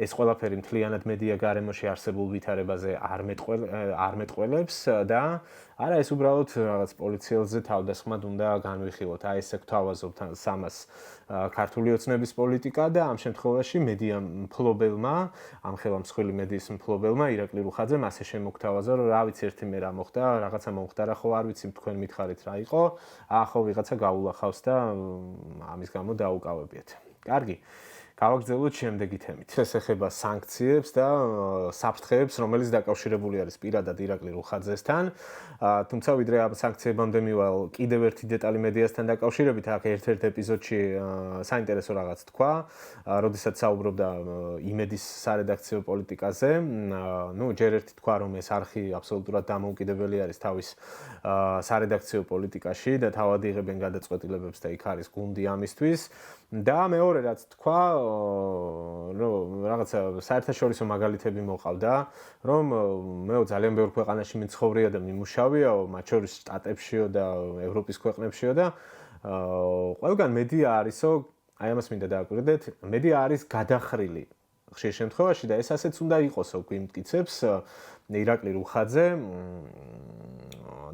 ეს ყველაფერი მთლიანად მედია გარემოში არსებულ ვითარებაზე არ მეტყველებს და არა ეს უბრალოდ რაღაც პოლიციელზე თავდასხმად უნდა განვიხილოთ აი ესე გვთავაზობთ სამას ქართული ოცნების პოლიტიკა და ამ შემთხვევაში მედია მფლობელმა ამ ხელამსხვილი მედიის მფლობელმა ირაკლი რუხაძემ ასე შემოგთავაზა რომ რა ვიცი ერთი მე რა მოხდა რაღაცა მომხდარა ხო არ ვიცი თქვენ მითხარით რა იყო ხო ვიღაცა გაულახავს და ამის გამო დაუკავებიათ კარგი გავაგრძელოთ შემდეგი თემით. ეს ეხება სანქციებს და საფრთხეებს, რომელიც დაკავშირებული არის პირადად ირაკლი რუხაძესთან. თუმცა ვიდრე ამ სანქციებამდე მივალ, კიდევ ერთი დეტალი მედიასთან დაკავშირებით, აქ ერთ-ერთ ეპიზოდში საინტერესო რაღაც თქვა, როდესაც საუბრობდა იმედის სარედაქციო პოლიტიკაზე. ნუ ჯერ ერთი თქვა, რომ ეს არხი აბსოლუტურად დამოუკიდებელი არის თავის სარედაქციო პოლიტიკაში და თავად იღებენ გადაწყვეტილებებს და იქ არის გუნდი ამისთვის. და მეორე რაც თქვა რომ რაღაცა საერთაშორისო მაგალითები მოყავდა რომ მე ძალიან ბევრ ქვეყანაში მიცხოვრია და მიმუშავიაო მათ შორის შტატებშიო და ევროპის ქვეყნებშიო და ყველგან მედია არისო აი ამას მინდა დააკვირდეთ მედია არის გადახრილი ხშირ შემთხვევაში და ეს ასეც უნდა იყოსო გვიმტკიცებს ირაკლი რუხაძე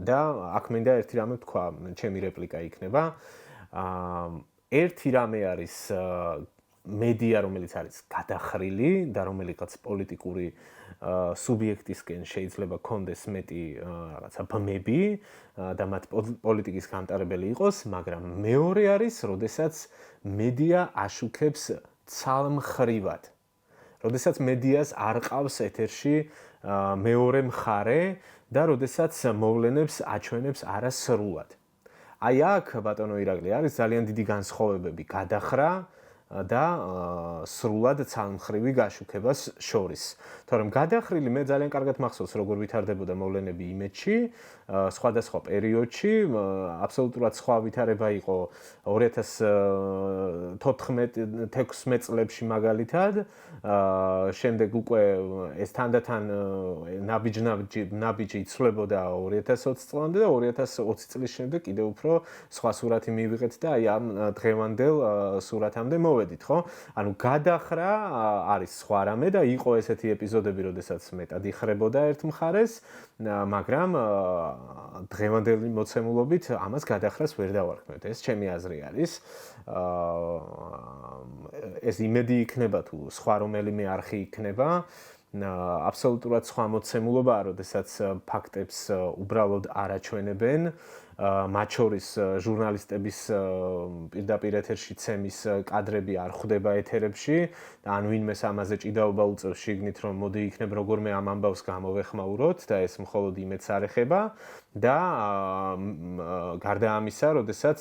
და აქ მინდა ერთი რამე თქვა ჩემი რეპლიკა იქნება ერთი რამე არის მედია რომელიც არის გადახრილი და რომელიღაც პოლიტიკური სუბიექტისკენ შეიძლება კონდეს მეტი რაღაცა ბმები და მათ პოლიტიკის გამტარებელი იყოს, მაგრამ მეორე არის, როდესაც მედია აშუქებს ცალმხრივად. როდესაც მედიას არ ყავს ეთერში მეორე მხარე და როდესაც მოვლენებს აჩვენებს არასრულად. აი აქ ბატონო ირაკლი არის ძალიან დიდი განსხვავებები გადახრა და სრულად ცალმხრივი გაშუქებას შორის. თორემ გადახრილი მე ძალიან კარგად მახსოვს როგორ ვითარდებოდა მოვლენები იმედში, სხვადასხვა პერიოდში, აბსოლუტურად სხვა ვითარება იყო 2014-16 წლებში მაგალითად, შემდეგ უკვე ეს თანდათან ნაბიჯი იცვლებოდა 2020 წლამდე და 2020 წლის შემდეგ კიდევ უფრო სხვა სურათი მივიღეთ და აი ამ დღევანდელ სურათამდე მოვედით, ხო? ანუ გადახრა არის სხვა რამე და იყო ესეთი ეპიზოდები, როდესაც მეტად იხრებოდა ერთ მხარეს, მაგრამ დღევანდელი მოცემულობით ამას გადახრას ვერ დავარქმევთ. ეს ჩემი აზრი არის. ეს იმედი იქნება თუ სხვა რომელიმე არხი იქნება, აბსოლუტურად სხვა მოცემულობაა, როდესაც ფაქტებს უბრალოდ არაჩვენებენ. მათ შორის ჟურნალისტების პირდაპირ ეთერში ცემის კადრები არ ხვდება ეთერებში და ან ვინმეს ამაზე ჭიდაობა უწევს შიგნით, რომ მოდი იქნებ როგორმე ამ ამბავს გამოვეხმაუროთ და ეს მხოლოდ იმედს არ ეხება და გარდა ამისა, როდესაც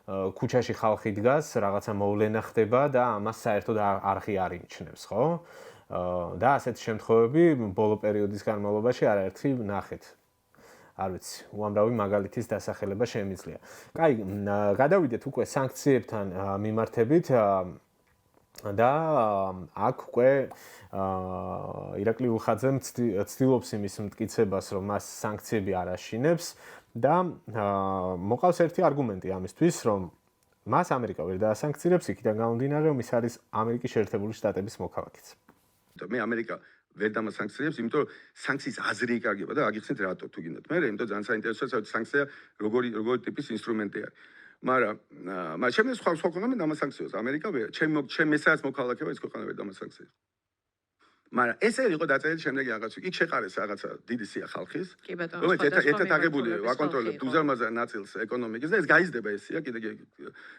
ქუჩაში ხალხი დგას, რაღაცა მოვლენა ხდება და ამას საერთოდ არხი არ იმჩნევს, ხო? და ასეთ შემთხვევები ბოლო პერიოდის განმავლობაში არაერთი ნახეთ. არ ვიცი, უამრავი მაგალითის დასახელება შემიძლია. კაი, გადავიდეთ უკვე სანქციებთან მიმართებით და აქ უკვე ირაკლი ულხაძემ ცდილობს იმის მტკიცებას, რომ მას სანქციები არ აშინებს და მოყავს ერთი არგუმენტი ამისთვის, რომ მას ამერიკა ვერ დაასანქცირებს, იქიდან გამომდინარე, რომ ის არის ამერიკის შეერთებული შტატების მოქალაქეც. მე ამერიკა ვერ დამასანქციებს, იმიტომ რომ სანქციის აზრი იკარგება და აგიხსნით რატო თუ გინდათ. მე იმიტომ ძალიან საინტერესოა, საერთოდ სანქცია როგორი ტიპის ინსტრუმენტი არის. მაგრამ ჩემს სხვა ქვეყანამ დამასანქციოს ამერიკა ვერ. ჩემ მესაც მოქალაქეა ის ქვეყანა ვერ დამასანქციოს. მაგრამ ესე იყო დაწერილი შემდეგი რაღაც. იქ შეყარეს რაღაცა დიდი სია ხალხის. რომელიც ერთად აღებული ვაკონტროლებ დუზარმაზარ ნაწილს ეკონომიკის და ეს გაიზრდება ეს სია კიდე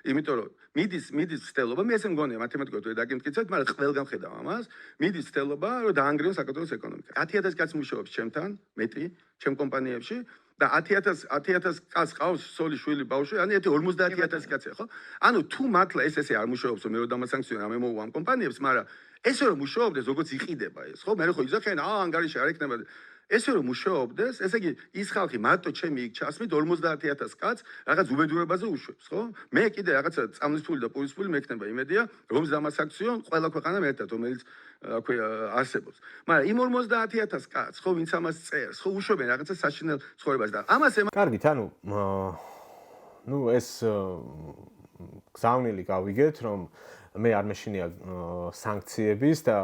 იმიტომ რომ მიდის ცდელობა, მე ესე მგონია მათემატიკურად ვერ დაგიმტკიცებთ, მაგრამ ყველგან ხედავ ამას, მიდის ცდელობა რომ დაანგრიოს საქართველოს ეკონომიკა. 10,000 კაცი მუშაობს ჩემთან, მეტი, ჩემ კომპანიებში და 10,000 კაცს ყავს სოლი შვილი ბავშვი, ანუ 50,000 კაცია, ხო? ანუ თუ მართლა ესე არ მუშაობს, მე რომ დამასანქციო რამე მოვა ამ კომპანიებს, მაგრამ ესე რომ მუშაობდეს, როგორც იყიდება ეს, ხო? მე ხო იზახენ, ანგარიში არ ეკნება. ესე რომ მუშაობდეს, ესე იგი ის ხალხი მარტო ჩემი იქ ჩასმით 50,000 კაცს რაღაც უბედურებაზე უშვებს, ხო? მე კიდე რაღაცა წამლისფული და პურისფული მექნება იმედია, რომ დამასანქციონ ყველა ქვეყანამ ერთად, რომელიც აქვე არსებობს. მაგრამ იმ 50,000 კაცს, ხო, ვინც ამას წერს, ხო, უშვებენ რაღაცა საშინელ ცხოვრებას და ამას კარგით, ანუ ეს გზავნილი გავიგეთ, რომ მე არ მეშინია სანქციების და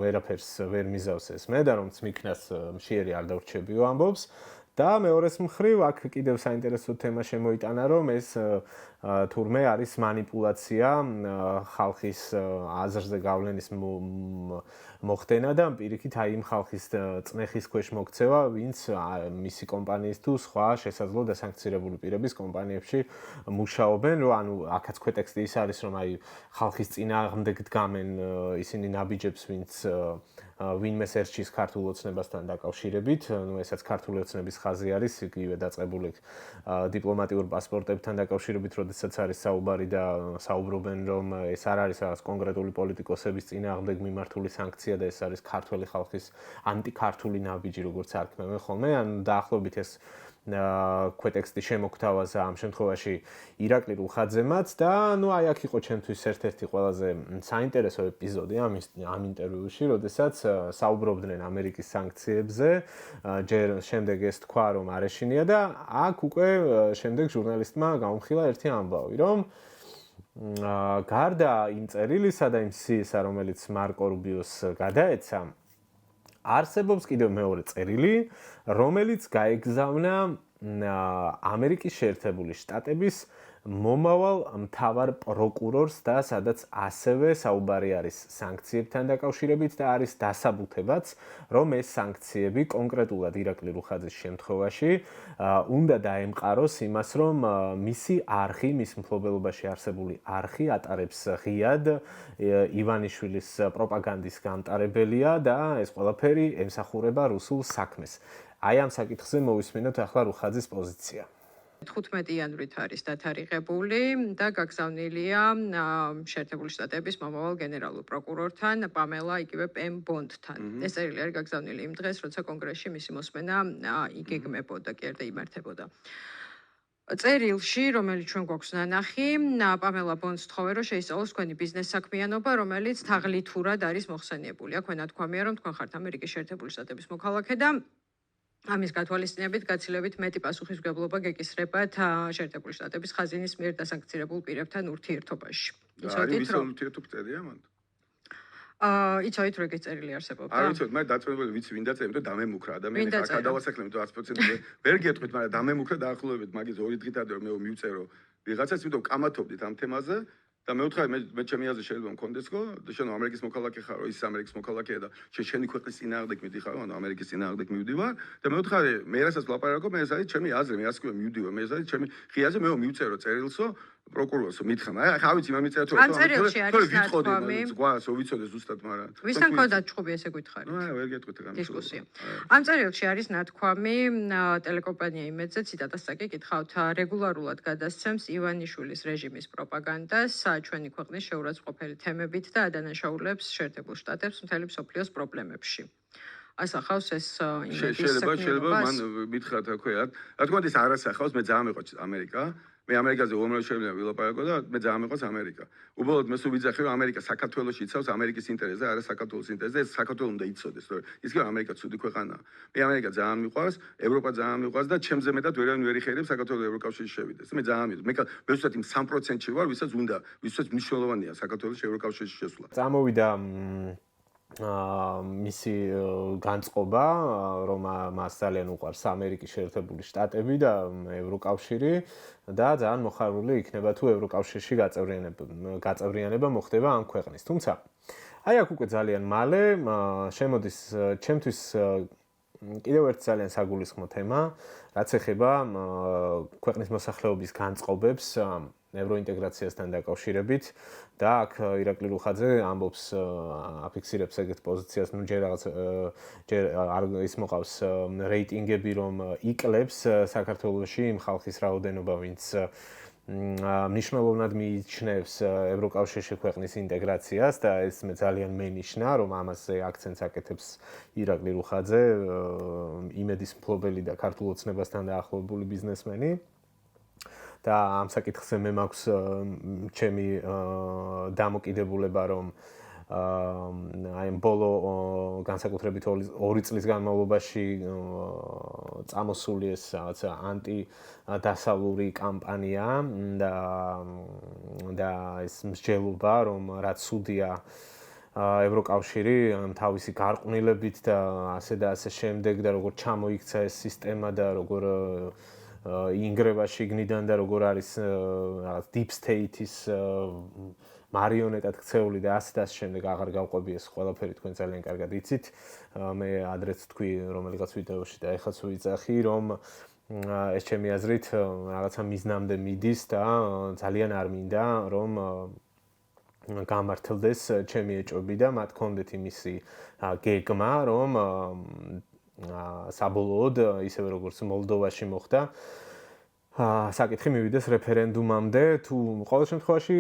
ვერაფერს ვერ მიზავს ეს მე და რომც მიქნას მშიერი არ დავრჩებიო ამბობს და მეორეს მხრივ აქ კიდევ საინტერესო თემა შემოიტანა, რომ ეს თურმე არის манипуляция ხალხის აზრზე გავლენის მოხდენა და პირიქით აი იმ ხალხის წნეხის ქვეშ მოქცევა, ვინც მისი კომპანიის თუ სხვა შესაძლო დასანქცირებული პირების კომპანიებში მუშაობენ, რომ ანუ აქაც ქვეტექსტი ის არის, რომ აი ხალხის წინააღმდეგ დგამენ ისინი ნაბიჯებს, ვინც ვინმეს ერჩის ქართულ ოცნებასთან დაკავშირებით, ну ესაც ქართული ოცნების ხაზი არის, იგივე დაწყებული დიპლომატიურ პასპორტებთან დაკავშირებით, როდესაც არის საუბარი და საუბრობენ, რომ ეს არ არის რაღაც კონკრეტული პოლიტიკოსების წინააღმდეგ მიმართული სანქცია და ეს არის ქართველი ხალხის ანტიქართული ნაბიჯი, როგორც არქმევენ ხოლმე, ან დაახლოებით ეს ქვეტექსტი შემოგთავაზა ამ შემთხვევაში ირაკლი რუხაძემაც და ну აი აქ იყო ჩემთვის ერთ-ერთი ყველაზე საინტერესო ეპიზოდი ამ ინტერვიუში, როდესაც საუბრობდნენ ამერიკის სანქციებზე, ჯერ შემდეგ ეს თქვა, რომ არ ეშინია და აქ უკვე შემდეგ ჟურნალისტმა გაუმხილა ერთი ამბავი, რომ გარდა იმ წერილისა და იმ სიისა, რომელიც მარკო რუბიოს გადაეცა, არსებობს კიდევ მეორე წერილი, რომელიც გაეგზავნა ამერიკის შეერთებული შტატების მომავალ მთავარ პროკურორს და სადაც ასევე საუბარი არის სანქციებთან დაკავშირებით და არის დასაბუთებაც, რომ ეს სანქციები კონკრეტულად ირაკლი რუხაძის შემთხვევაში უნდა დაემყაროს იმას, რომ მისი არხი, მის მფლობელობაში არსებული არხი ატარებს ღიად ივანიშვილის პროპაგანდის გამტარებელია და ეს ყველაფერი ემსახურება რუსულ საქმეს. აი ამ საკითხზე მოვისმინოთ ახლა რუხაძის პოზიცია. 15 იანვრით არის დათარიღებული და გაგზავნილია შეერთებული შტატების მომავალ გენერალურ პროკურორთან პამელა იგივე პემ ბონდთან. ეს წერილი არის გაგზავნილი იმ დღეს, როცა კონგრესში მისი მოსმენა იგეგმებოდა კი არა იმართებოდა. წერილში, რომელიც ჩვენ გვაქვს ნანახი, პამელა ბონდს თხოვე, რომ შეისწავლოს თქვენი ბიზნეს საქმიანობა, რომელიც თაღლითურად არის მოხსენიებული. აქვე ნათქვამია, რომ თქვენ ხართ ამერიკის შეერთებული შტატების მოქალაქე და ამის გათვალისწინებით გაცილებით მეტი პასუხისმგებლობა გეკისრებათ შეერთებული შტატების ხაზინის მიერ დასანქცირებულ პირებთან ურთიერთობაში. იცოდით რომ ურთიერთობწერია მანდ? იცოდით რომ ეგეც წერილი არსებობდა? არ ვიცოდი, მაგრამ დაწესებული ვიცი ვინ დაწერა, იმიტომ დამემუქრა ადამიანი ხა გადავასახლე, იმიტომ 100% ვერ გეტყვით, მაგრამ დამემუქრა დაახლოებით მაგის 2 დღით ადრე მე მივწერო ვიღაცას, იმიტომ კამათობდით ამ თემაზე და მე ვთხარი მე ჩემი აზრი შეიძლება მქონდესო და შენ ამერიკის მოქალაქე ხარო, ის ამერიკის მოქალაქეა და შენი ქვეყნის წინააღმდეგ მიდიხარო, ანუ ამერიკის წინააღმდეგ მივდივარ და მე ვთხარი მე რასაც ვლაპარაკობ, მე ეს არის ჩემი აზრი, მე ასე მივდივარ, მე ეს არის ჩემი ხიაზე, მე მივწერო წერილსო პროკურორსო მითხრა, აი ხა ვიცი, მე მიწერა თუ ნათქვამი ზღვას, ვიცოდე ზუსტად, მაგრამ ვისთან ქონდა ჩხუბი ესე გითხარით? ვერ გეტყვით რა დისკუსია. ამ წერილში არის ნათქვამი ტელეკომპანია იმედზე, ციტატას წაკითხავთ, რეგულარულად გადასცემს ივანიშვილის რეჟიმის პროპაგანდას ჩვენი ქვეყნის შეურაცხყოფელი თემებით და ადანაშაულებს შეერთებულ შტატებს მთელი მსოფლიოს პრობლემებში. ასახავს ეს იმედის შეიძლება მან მითხრათ რა ქვია, რა თქმა უნდა ეს არ ასახავს, მე ძალიან მეყვარს ამერიკა. მე ამერიკაზე უამრავ შეიძლება ვილაპარაკო და მე ძალიან მეყვარს ამერიკა. უბრალოდ მე სულ ვიძახი რომ ამერიკა საქართველოში იცავს ამერიკის ინტერესს და არა საქართველოს ინტერესს და ეს საქართველოს უნდა იცოდეს, რომ ის კი ამერიკა ცუდი ქვეყანაა. მე ამერიკა ძალიან მიყვარს, ევროპა ძალიან მიყვარს და ჩემზე მეტად ვერავინ ვერ იხერხებს საქართველოს ევროკავშირში შევიდეს. მე ძალიან მე ვსვათ იმ 3%-ში ვარ, ვისაც უნდა, ვისაც მნიშვნელოვანია საქართველოს ევროკავშირში შესვლა. წამოვიდა მისი განწყობა, რომ მას ძალიან უყვარს ამერიკის შეერთებული შტატები და ევროკავშირი და ძალიან მოხარული იქნება თუ ევროკავშირში გაწევრიანება მოხდება ამ ქვეყნის. თუმცა აი აქ უკვე ძალიან მალე შემოდის ჩემთვის კიდევ ერთი ძალიან საგულისხმო თემა, რაც ეხება ქვეყნის მოსახლეობის განწყობებს ევროინტეგრაციასთან დაკავშირებით და აქ ირაკლი რუხაძე ამბობს აფიქსირებს ეგეთ პოზიციას, ნუ ჯერ არ ის მოყავს რეიტინგები, რომ იკლებს საქართველოში იმ ხალხის რაოდენობა, ვინც მნიშვნელოვნად მიიჩნევს ევროკავშირში ქვეყნის ინტეგრაციას და ეს მე ძალიან მენიშნა, რომ ამაზე აქცენტს აკეთებს ირაკლი რუხაძე, იმედის მფლობელი და ქართულ ოცნებასთან დაახლოებული ბიზნესმენი. და ამ საკითხზე მე მაქვს ჩემი დამოკიდებულება, რომ აი ბოლო განსაკუთრებით 2 წლის განმავლობაში წამოსული ეს რაღაცა ანტიდასავლური კამპანია და ეს მსჯელობა, რომ რაც სუდია ევროკავშირი თავისი გარყვნილებით და ასე და ასე შემდეგ და როგორ ჩამოიქცა ეს სისტემა და როგორ ინგრევა შიგნიდან და როგორ არის რაღაც deep state-ის მარიონეტად ქცეული და ასე და ასე შემდეგ აღარ გავყვები ეს ყველაფერი თქვენ ძალიან კარგად იცით. მე ადრეც თქვი რომელიღაც ვიდეოში და ეხლაც ვიძახი, რომ ეს ჩემი აზრით რაღაცა მიზნამდე მიდის და ძალიან არ მინდა რომ გამართლდეს ჩემი ეჭვები და მათ კონდეთ იმისი გეგმა, რომ საბოლოოდ ისევე როგორც მოლდოვაში მოხდა საკითხი მივიდეს რეფერენდუმამდე, თუ ყოველ შემთხვევაში,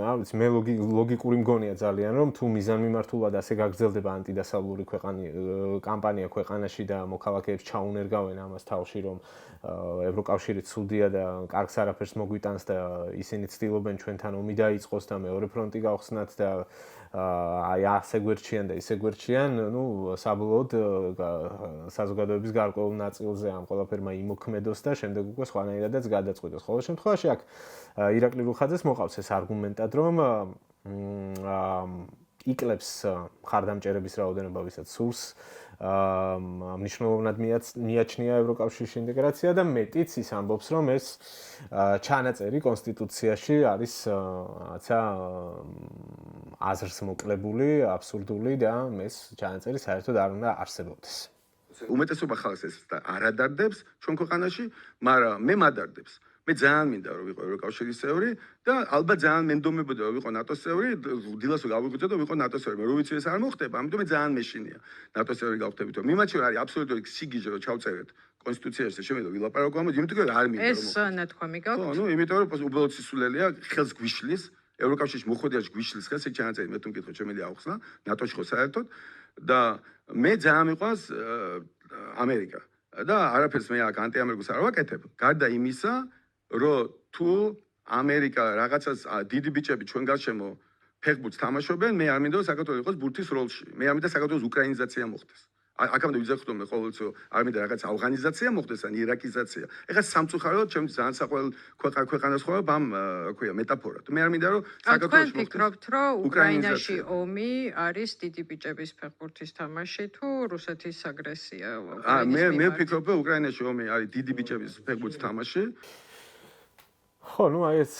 არ ვიცი, მე ლოგიკური მგონია ძალიან, რომ თუ მიზანმიმართულად ასე გაგრძელდება ანტიდასავლური კამპანია ქვეყანაში და მოქალაქეებს ჩაუნერგავენ ამას თავში, რომ ევროკავშირი ცუდია და კარგს არაფერს მოგვიტანს და ისინი ცდილობენ ჩვენთან ომი დაიწყოს და მეორე ფრონტი გავხსნათ და აი ასე გვერდჩიან და ისე გვერდჩიან, ნუ საბოლოოდ საზოგადოების გარკვეულ ნაწილზე ამ ყველაფერმა იმოქმედოს და შემდეგ უკვე სხვანაირადაც გადაწყვიტოს. ყოველ შემთხვევაში აქ ირაკლი რუხაძეს მოყავს ეს არგუმენტად, რომ იკლებს მხარდამჭერების რაოდენობა, ვისაც სურს მნიშვნელოვნად მიაჩნია ევროკავშირში ინტეგრაცია და მეტიც ის ამბობს, რომ ეს ჩანაწერი კონსტიტუციაში არის რაღაცა აზრს მოკლებული, აბსურდული და ეს ჩანაწერი საერთოდ არ უნდა არსებობდეს. უმეტესობა ხალხს ეს არ ადარდებს ჩვენ ქვეყანაში, მაგრამ მე მადარდებს. მე ძალიან მინდა რომ ვიყო ევროკავშირის წევრი და ალბათ ძალიან მენდომებოდა რომ ვიყო ნატოს წევრი, დილას რომ გავიღვიძე და ვიყო ნატოს წევრი. მე რო ვიცი ეს არ მოხდება, ამიტომ მე ძალიან მეშინია ნატოს წევრი გავხდებით. მიმაჩი რომ არის აბსოლუტური სიგიჟე რომ ჩავწერეთ კონსტიტუციაში შემიძლია ვილაპარაკო ამაზე, იმიტომ რომ არ მინდა რომ ეს ნათქვამი გაქვთ? ხო, იმიტომ რომ უბრალოდ სისულელია, ხელს გვიშლის, ევროკავშირში მოხვედრიაში გვიშლის ხელს, ეგ ჩანაწერი მე თუ მკითხოთ შემიძლია ავხსნა, ნატოში ხო საერთოდ და მე ძალიან მიყვარს ამერიკა. და არაფერს მე აქ ანტიამერიკას არ ვაკეთებ. გარდა იმისა, რომ თუ ამერიკა რაღაცას დიდი ბიჭები ჩვენ გარშემო ფეხბურთს თამაშობენ, მე არ მინდა რომ საქართველოს იყოს ბურთის როლში. მე არ მინდა საქართველოს უკრაინიზაცია მოხდეს. აქამდე ვიძახდომ მე ყოველთვის არ მინდა რაღაც ავღანიზაცია მოხდეს ან ირაკიზაცია. ეხლა სამწუხაროდ ჩემს ძალიან საყვარელ ქვეყანას ხოვებ ამ ქვია მეტაფორად. მე არ მინდა რომ საქართველოს ფიქრობთ რომ უკრაინაში ომი არის დიდი ბიჭების ფეხბურთის თამაში თუ რუსეთის აგრესია? მე ვფიქრობ რომ უკრაინაში ომი არის დიდი ბიჭების ფეხბურთის თამაში. ხო, ნუ აი ეს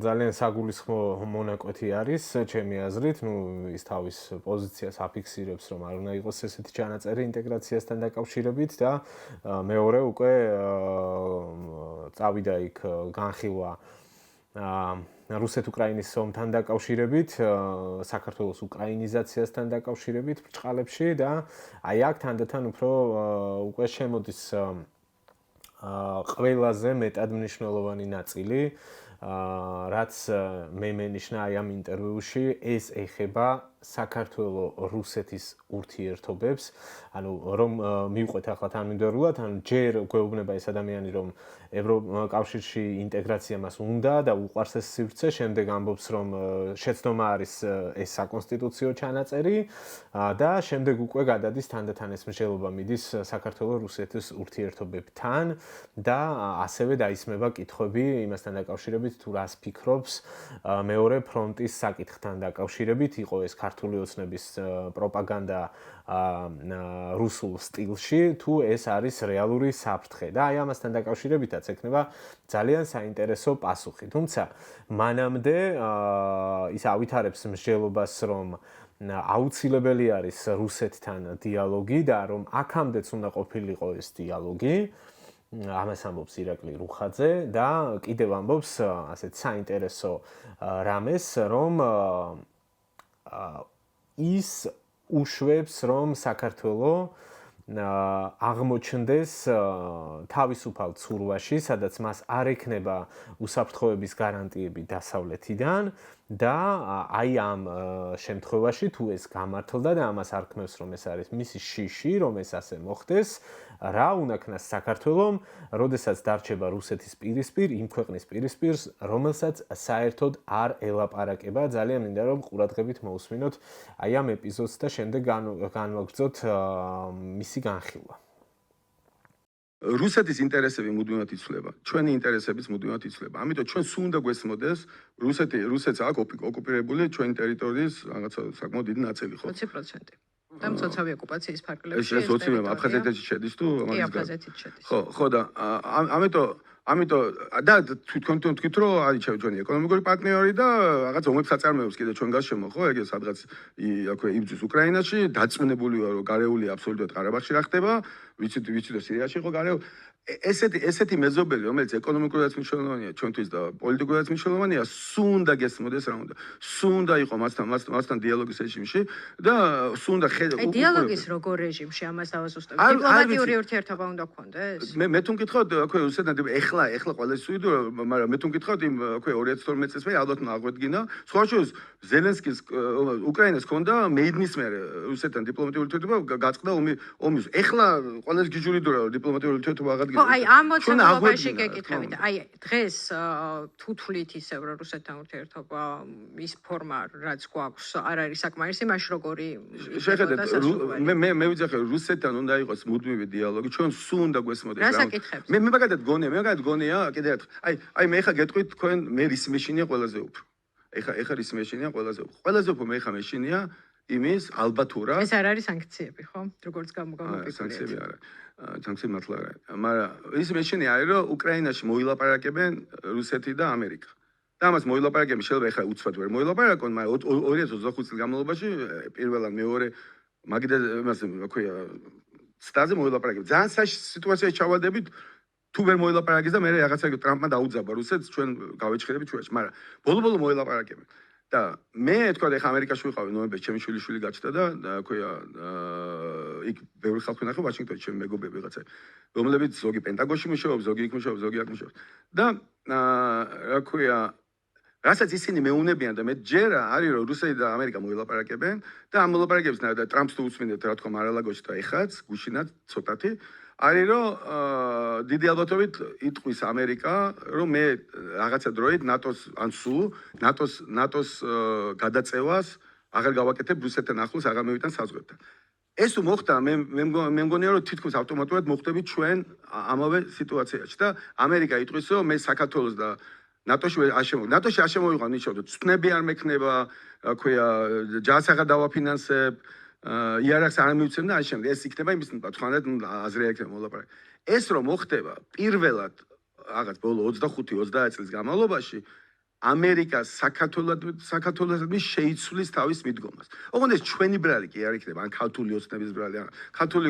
ძალიან საგულისხმო მონაკვეთი არის, ჩემი აზრით, ნუ ის თავის პოზიციას აფიქსირებს, რომ არ უნდა იყოს ესეთი ჩანაწერი ინტეგრაციასთან დაკავშირებით და მეორე უკვე წავიდა იქ განხილვა რუსეთ-უკრაინის ომთან დაკავშირებით, საქართველოს უკრაინიზაციასთან დაკავშირებით ბრჭყალებში და აი აქ თანდათან უფრო უკვე შემოდის ყველაზე მეტად მნიშვნელოვანი ნაწილი, რაც მე მენიშნა აი ამ ინტერვიუში, ეს ეხება საქართველო-რუსეთის ურთიერთობებს, ანუ რომ მივყვეთ ახლა თანმიმდევრულად, ანუ ჯერ გვეუბნება ეს ადამიანი, რომ ევროკავშირში ინტეგრაცია მას უნდა და უყვარს ეს სივრცე, შემდეგ ამბობს, რომ შეცდომა არის ეს საკონსტიტუციო ჩანაწერი და შემდეგ უკვე გადადის თანდათან ეს მსჯელობა მიდის საქართველო-რუსეთის ურთიერთობებთან და ასევე დაისმება კითხვები იმასთან დაკავშირებით, თუ რას ფიქრობს მეორე ფრონტის საკითხთან დაკავშირებით, იყო ეს ქართული ოცნების პროპაგანდა რუსულ სტილში, თუ ეს არის რეალური საფრთხე და აი ამასთან დაკავშირებითაც ექნება ძალიან საინტერესო პასუხი. თუმცა მანამდე ის ავითარებს მსჯელობას, რომ აუცილებელი არის რუსეთთან დიალოგი და რომ აქამდეც უნდა ყოფილიყო ეს დიალოგი. ამას ამბობს ირაკლი რუხაძე და კიდევ ამბობს ასეთ საინტერესო რამეს, რომ ის უშვებს, რომ საქართველოს აღმოჩნდეს თავისუფალ ცურვაში, სადაც მას არ ექნება უსაფრთხოების გარანტიები დასავლეთიდან და აი ამ შემთხვევაში თუ ეს გამართლდა და ამას არქმევს, რომ ეს არის მისი შიში, რომ ეს ასე მოხდეს, რა უნდა ქნას საქართველოს, როდესაც დარჩება რუსეთის პირისპირ, იმ ქვეყნის პირისპირ, რომელსაც საერთოდ არ ელაპარაკება. ძალიან მინდა რომ ყურადღებით მოусმინოთ აი ამ ეპიზოდს და შემდეგ განვაგრძოთ მისი განხილვა. რუსეთის ინტერესები მუდმივად იცვლება, ჩვენი ინტერესებიც მუდმივად იცვლება. ამიტომ ჩვენ სულ უნდა გვესმოდეს რუსეთს აქვს ოკუპირებული ჩვენი ტერიტორიის რაღაცა საკმაოდ დიდი ნაწილი, ხო? 20%. და მცოცავი ოკუპაციის ფარგლებში ეს 20% აფხაზეთში შედის თუ კი, აფხაზეთში შედის. ხო და ამიტომ და თქვენ თქვით რომ არის ჩვენი ეკონომიკური პარტნიორი და რაღაც ომებს აწარმოებს კიდე ჩვენ გარშემო, ხო? ეგ სადღაც აქვე იბრძვის უკრაინაში, დაწუნებული ვარ რომ გარეული აბსოლუტურად ყარაბაღში რა ხდება, ვიცით რომ სირიაში იყო გარეული. ესეთი მეზობელი, რომელიც ეკონომიკურადაც მნიშვნელოვანია ჩვენთვის და პოლიტიკურადაც მნიშვნელოვანია, სულ უნდა გესმოდეს რა უნდა. სულ უნდა იყოს მასთან დიალოგის რეჟიმში და სულ უნდა აი დიალოგის როგორ რეჟიმში ამას დავასუსტებ. დიპლომატიური ურთიერთობა უნდა გქონდეს? მე თუ მკითხავთ, აქვე რუსეთთან ეხლა ყველა სუიდო, მაგრამ მე თუ მკითხავთ იმ აქვე 2012 წელს მე ალბათ აღვედგინა. სხვა შორის ზელენსკის უკრაინას ჰქონდა მეიდნის მერე რუსეთთან დიპლომატიური ურთიერთობა გაწყდა ომის. ეხლა ყველას გიჯურიდო რა დიპლომატიური ურთიერთობა აღადგინა. ხო, აი ამ მოწმობაში გეკითხებით. აი დღეს თუ თვლით ისევ რომ რუსეთთან ურთიერთობა ის ფორმა რაც გვაქვს არ არის საკმარისი, მაშინ როგორი შეხედეთ მე ვიძახე რუსეთთან უნდა იყოს მუდმივი დიალოგი, ჩვენ სულ უნდა გვესმოდეს რა საკითხებს? მე მაგალითად გონია, კიდე ერთხელ. აი მე ხა გეტყვით თქვენ მე რის მეშინია ყველაზე უფრო. ეხა რის მეშინია ყველაზე უფრო. ყველაზე უფრო მე ხა მეშინია იმის ალბათურა. ეს არ არის სანქციები, ხო? როგორც გამოგონილი. სანქციები არა. სანქციები მართლა არა. მაგრამ ის მეშინია არის რომ უკრაინაში მოილაპარაკებენ რუსეთი და ამერიკა. და ამას მოილაპარაკებენ შეიძლება ეხლა უცბად ვერ მოილაპარაკონ, მაგრამ 2025 წლის განმავლობაში პირველად მეორე მაგიდა იმას ქვია სტაზე მოილაპარაკებენ. ძალიან საშიშ სიტუაციაში ჩავადებით თუ ვერ მოელაპარაკეს და მე რაღაცა ტრამპმა დაუძაბა რუსეთს ჩვენ გავეჩხერებით ჩვენში, მაგრამ ბოლო-ბოლო მოელაპარაკებენ. და მე თქვა ეხა ამერიკაში ვიყავი ნოემბერში ჩემი შვილი გაჩნდა და ქვია იქ ბევრი ხალხი ნახე ვაშინგტონში ჩემი მეგობრები ვიღაცა რომლებიც ზოგი პენტაგონში მუშაობს, ზოგი იქ მუშაობს, ზოგი აქ მუშაობს. და რა ქვია რასაც ისინი მეუნებიან და მე ჯერა არის რომ რუსეთი და ამერიკა მოელაპარაკებენ და ამ მოლაპარაკებებს და ტრამპს თუ უსმინეთ რა თქმა არალაგოში და ეხაც გუშინად ცოტათი არის რომ დიდი ალბათობით იტყვის ამერიკა რომ მე რაღაცა დროით ნატოს ან სულ ნატოს გადაწევას აღარ გავაკეთებ რუსეთთან ახლოს აღარ მევიტან საზღვართან. ეს თუ მოხდა მე მგონია რომ თითქოს ავტომატურად მოხდები ჩვენ ამავე სიტუაციაში და ამერიკა იტყვის რომ მე საქართველოს და ნატოში არ შემოვიყავ ნიშნავდა წვნები არ მექნება რა ქვია ჯარს აღარ დავაფინანსებ იარაღს არ მივცემ და ამ შემდეგ ეს იქნება იმის თქვენად აზრი ექნება მოლაპარაკე. ეს რომ მოხდება პირველად რაღაც ბოლო 25-30 წლის განმავლობაში ამერიკას საქართველოსადმი შეიცვლის თავის მიდგომას. ოღონდ ეს ჩვენი ბრალი კი არ იქნება, ან ქართული ოცნების ბრალი, ან ქართული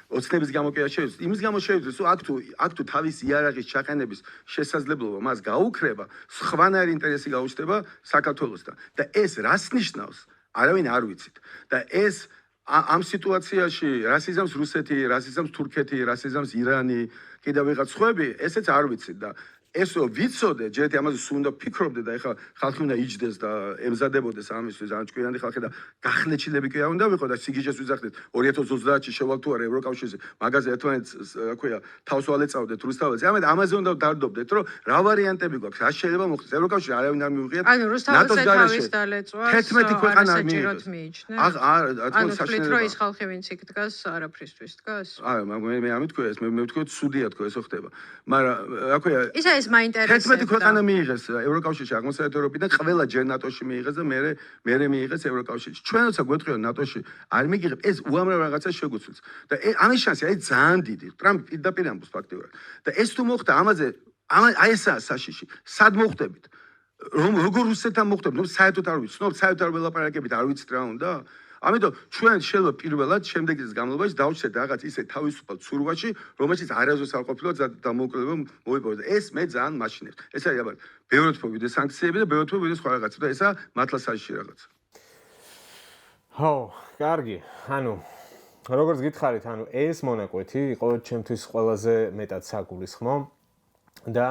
ოცნების გამო კი არ შეიძლება. იმის გამო შეიძლება, რომ აქ თუ თავის იარაღის ჩაყენების შესაძლებლობა მას გაუქრება, სხვანაირი ინტერესი გაუჩნდება საქართველოსთან. და ეს რას ნიშნავს? არავინ არ ვიცით. და ეს ამ სიტუაციაში რასიზმს რუსეთი, რასიზმს თურქეთი, რასიზმს ირანი, კიდევ ვიღაც სხვები, ესეც არ ვიცით და ეს რომ ვიცოდე, ჯერ ამაზე სულ უნდა ფიქრობდე და ეხლა ხალხი უნდა იჯდეს და ემზადებოდეს ამისთვის, ან ჭკვიანი ხალხი და გახნეჩილები კი არ უნდა ვიყო და სიგიჟეს ვიზახდეთ 2030-ში შევალ თუ არა ევროკავშირზე, მაგაზე ერთმანეთს რა ქვია, თავს ვალეწავდეთ რუსთაველს. ამაზე უნდა დარდობდეთ, რომ რა ვარიანტები გვაქვს, რა შეიძლება მოხდეს. ევროკავშირი არავინ არ მიუღიათ. ანუ რუსთაველს თავის დალეწვას თერთმეტი ქვეყანა საჭიროდ მიიჩნევს. ანუ თვლით რომ ის ხალხი ვინც იქ დგას, არაფრისთვის დგას? არა, მე ამით თქვა ეს, მე ვთქვი ცუდია თქო ესო ხდება. მაგრამ რა ქვია, ეს მაინტერესებს. 11 ქვეყანა მიიღეს ევროკავშირში, აღმოსავლეთ ევროპიდან, ყველა ჯერ ნატოში მიიღეს და მე მიიღეს ევროკავშირში. ჩვენ როცა გვეტყვიო ნატოში არ მიგიღებ, ეს უამრავ რაღაცას შეგვიცვლის. და ამის შანსი არის ძალიან დიდი. ტრამპი პირდაპირ ამბობს ფაქტიურად. და ეს თუ მოხდა, ამაზე აი ესაა საშიში. სად მოხდებით? როგორ რუსეთთან მოხდებით? ნუ საერთოდ არ ვიცნობ, საერთოდ არ ველაპარაკებით, არ ვიცით რა უნდა? ამიტომ ჩვენ შეიძლება პირველად შემდეგი წლის განმავლობაში დავჩეთ რაღაც ისე თავისუფალ ცურვაში, რომელშიც არასდროს არ ყოფილა დამოუკიდებელ მოიპოვეთ. ეს მე ძალიან მაშინებს. ეს არის აბა ბევრად მოვიდა სანქციები და ბევრად მოვიდა სხვა რაღაცა და ესა მართლა საშიში რაღაცა. ხო, კარგი. ანუ როგორც გითხარით, ანუ ეს მონაკვეთი იყო ჩემთვის ყველაზე მეტად საგულისხმო და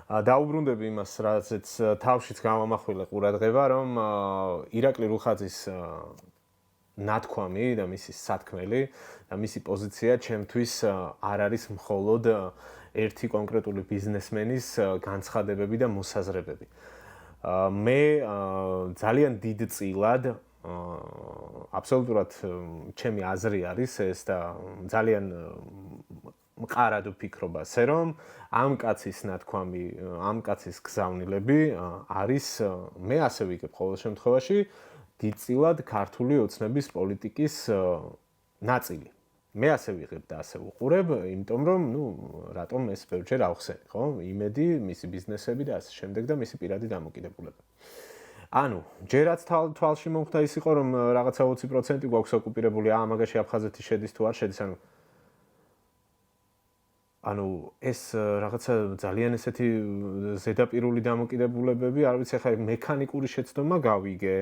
დაუბრუნდები იმას, რაზეც თავშიც გამამახვილე ყურადღება, რომ ირაკლი რუხაძის ნათქვამი და მისი სათქმელი და მისი პოზიცია ჩემთვის არ არის მხოლოდ ერთი კონკრეტული ბიზნესმენის განცხადებები და მოსაზრებები. მე ძალიან დიდწილად აბსოლუტურად ჩემი აზრი არის ეს და ძალიან მყარად ვფიქრობ ასე რომ ამ კაცის ნათქვამი, ამ კაცის გზავნილები არის მე ასე ვიგებ ყოველ შემთხვევაში დიდწილად ქართული ოცნების პოლიტიკის ნაწილი. მე ასე ვიღებ და ასე ვუყურებ, იმიტომ რომ, რატომ ეს ბევრჯერ ავხსენე, ხო? იმედი, მისი ბიზნესები და ასე შემდეგ და მისი პირადი დამოკიდებულება. ანუ, ჯერაც თვალში მომხდა ის იყო, რომ რაღაცა 20% გვაქვს ოკუპირებული, მაგაში აფხაზეთი შედის თუ არ შედის, ანუ ეს რაღაცა ძალიან ესეთი ზედაპირული დამოკიდებულებები, არ ვიცი, ხა მექანიკური შეცდომა გავიგე.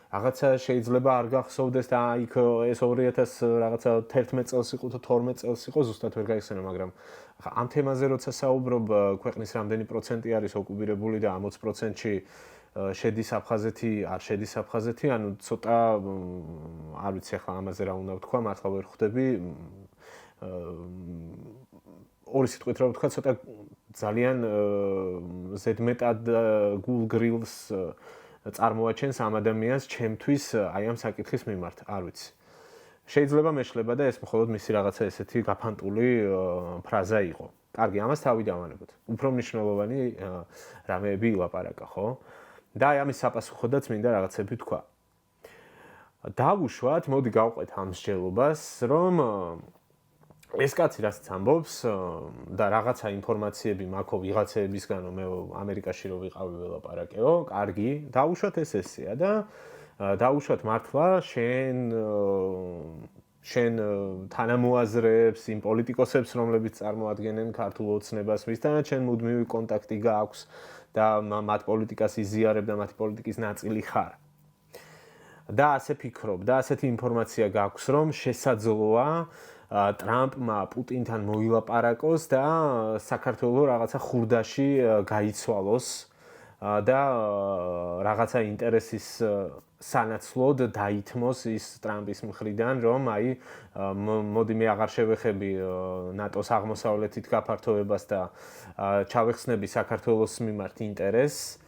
რაღაცა შეიძლება არ გახსოვდეს და იქ ეს 2000 რაღაცა 11 წელს იყო თუ 12 წელს იყო, ზუსტად ვერ გაიხსენე, მაგრამ ხა ამ თემაზე როცა საუბრობ, ქვეყნის რამდენი პროცენტი არის ოკუპირებული და 60%-ში შედის აფხაზეთი, არ შედის აფხაზეთი, ანუ ცოტა არ ვიცი ახლა ამაზე რა უნდა ვთქვა, მართლა ვერ ხვდები. ორი სიტყვით რა ვთქვა, ცოტა ძალიან ზედმეტად გულგრილს წარმოაჩენს ამ ადამიანს ჩემთვის აი ამ საკითხის მიმართ, არ ვიცი. შეიძლება მეშლება და ეს მხოლოდ მისი რაღაცა ესეთი გაფანტული ფრაზა იყო. კარგი, ამას თავი დავანებოთ. უფრო მნიშვნელოვანი რამეები ილაპარაკა, ხო? და აი ამის საპასუხოდაც მინდა რაღაცები ვთქვა. დავუშვათ, მოდი გავყვეთ ამ მსჯელობას, რომ ეს კაცი რასაც ამბობს და რაღაცა ინფორმაციები მაქვს ვიღაცეებისგანო მე ამერიკაში რო ვიყავი ველაპარაკეო, კარგი, დავუშვათ ეს ესეა და დავუშვათ მართლა შენ თანამოაზრეებს, იმ პოლიტიკოსებს, რომლებიც წარმოადგენენ ქართულ ოცნებას, მისთანაც შენ მუდმივი კონტაქტი გააქვს და მათ პოლიტიკას იზიარებ და მათი პოლიტიკის ნაწილი ხარ. და ასე ფიქრობ და ასეთი ინფორმაცია გაქვს, რომ შესაძლოა ტრამპმა პუტინთან მოილაპარაკოს და საქართველოს რაღაცა ხურდაში გაიცვალოს და რაღაცა ინტერესის სანაცვლოდ დაითმოს ის ტრამპის მხრიდან, რომ აი მოდი მე აღარ შევეხები ნატოს აღმოსავლეთით გაფართოებას და ჩავეხსნები საქართველოს მიმართ ინტერესს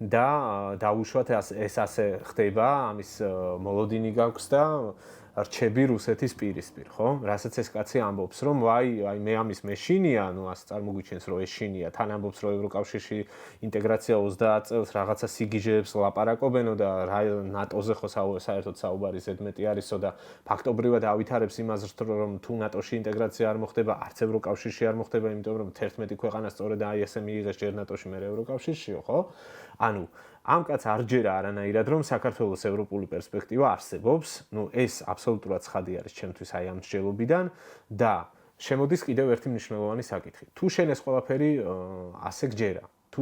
და დაუშვათ ეს ასე ხდება, ამის მოლოდინი გაქვს და რჩები რუსეთის პირისპირ, ხო? რასაც ეს კაცი ამბობს, რომ აი მე ამის მეშინია, ანუ ასე წარმოგვიჩენს, რომ ეშინია, თან ამბობს, რომ ევროკავშირში ინტეგრაცია 30 წელს რაღაცა სიგიჟეებს ლაპარაკობენო და ნატოზე ხო საერთოდ საუბარი ზედმეტი არისო და ფაქტობრივად ავითარებს იმას, რომ თუ ნატოში ინტეგრაცია არ მოხდება, არც ევროკავშირში არ მოხდება, იმიტომ რომ 11 ქვეყანა სწორედ აი ესე მიიღეს ჯერ ნატოში, მე ევროკავშირშიო, ხო? ანუ ამ კაც არ ჯერა არანაირად რომ საქართველოს ევროპული პერსპექტივა არსებობს, ну ეს აბსოლუტურად ცხადი არის ჩემთვის აი ამ მსჯელობიდან და შემოდის კიდევ ერთი მნიშვნელოვანი საკითხი. თუ შენ ეს ყველაფერი ასე გჯერა, თუ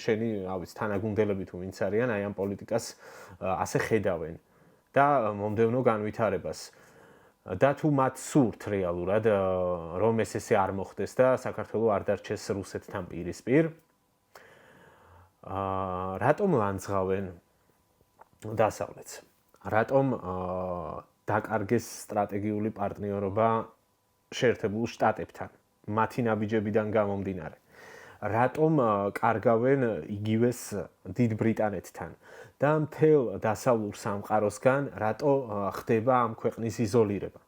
შენი ავიც თანაგუნდელები თუ ვინც არიან აი ამ პოლიტიკას ასე ხედავენ და მომდევნო განვითარებას და თუ მათ სურთ რეალურად რომ ეს არ მოხდეს და საქართველოს არ დარჩეს რუსეთთან პირისპირ რატომ ლანძღავენ დასავლეთს? რატომ დაკარგეს სტრატეგიული პარტნიორობა შეერთებულ შტატებთან, მათი ნაბიჯებიდან გამომდინარე? რატომ კარგავენ იგივეს დიდ ბრიტანეთთან და მთელ დასავლურ სამყაროსგან რატო ხდება ამ ქვეყნის იზოლირება?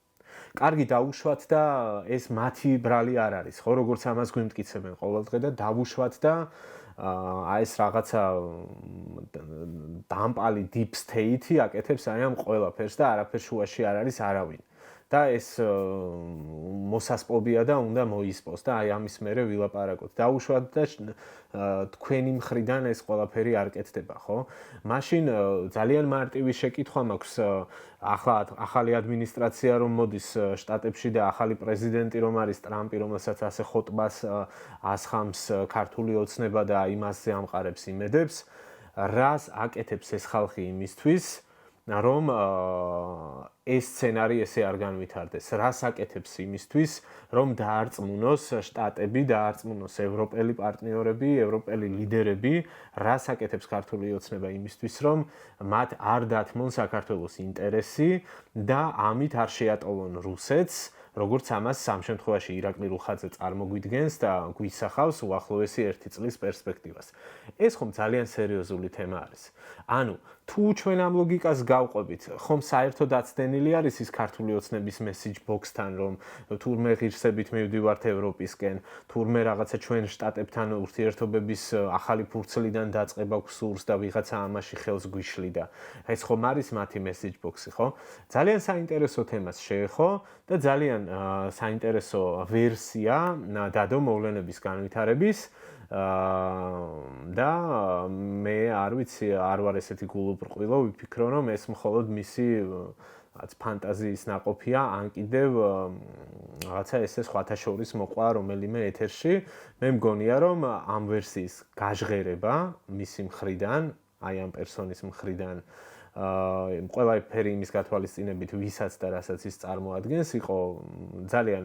კარგი დაუშვათ და ეს მათი ბრალი არ არის, ხო, როგორც ამას გვიმტკიცებენ ყოველდღე და დავუშვათ და ეს რაღაცა დამპალი deep state-ი აკეთებს აი ამ ყველაფერს და არაფერ შუაში არ არის არავინ. და ეს მოსასპობია და უნდა მოისპოს და აი ამის მერე ვილაპარაკოთ. დაუშვათ და თქვენი მხრიდან ეს ყველაფერი არ კეთდება, ხო? მაშინ ძალიან მარტივი შეკითხვა მაქვს ახალი ადმინისტრაცია რომ მოდის შტატებში და ახალი პრეზიდენტი რომ არის ტრამპი, რომელსაც ასე ხოტბას ასხამს ქართული ოცნება და იმასზე ამყარებს იმედებს, რას აკეთებს ეს ხალხი იმისთვის რომ ეს სცენარი ესე არ განვითარდეს. რას აკეთებს იმისთვის, რომ დაარწმუნოს შტატები, დაარწმუნოს ევროპელი პარტნიორები, ევროპელი ლიდერები, რას აკეთებს ქართული ოცნება იმისთვის, რომ მათ არ დათმონ საქართველოს ინტერესი და ამით არ შეატოვონ რუსეთს, როგორც ამას სამ შემთხვევაში ირაკლი რუხაძე წარმოგვიდგენს და გვისახავს უახლოესი 1 წლის პერსპექტივას. ეს ხომ ძალიან სერიოზული თემა არის. ანუ თუ ჩვენ ამ ლოგიკას გავყვებით, ხომ საერთოდ აცდენილი არის ის ქართული ოცნების message box-თან, რომ თურმე ღირსებით მივდივართ ევროპისკენ, თურმე რაღაცა ჩვენ შტატებთან ურთიერთობების ახალი ფურცლიდან დაწყება გვსურს და ვიღაცა ამაში ხელს გვიშლიდა. ეს ხომ არის მათი message box-ი, ხო? ძალიან საინტერესო თემას შეეხო და ძალიან საინტერესო ვერსია დადო მოვლენების განვითარების და მე არ ვიცი, არ ვარ ესეთი გულუბრყვილო, ვიფიქრო რომ ეს მხოლოდ მისი ფანტაზიის ნაყოფია, ან კიდევ რაღაცა ესე სხვათა შორის მოყვა რომელიმე ეთერში. მე მგონია რომ ამ ვერსიის გაჟღერება მისი მხრიდან, აი ამ პერსონის მხრიდან ყველაფერი იმის გათვალისწინებით, ვისაც და რასაც ის წარმოადგენს, იყო ძალიან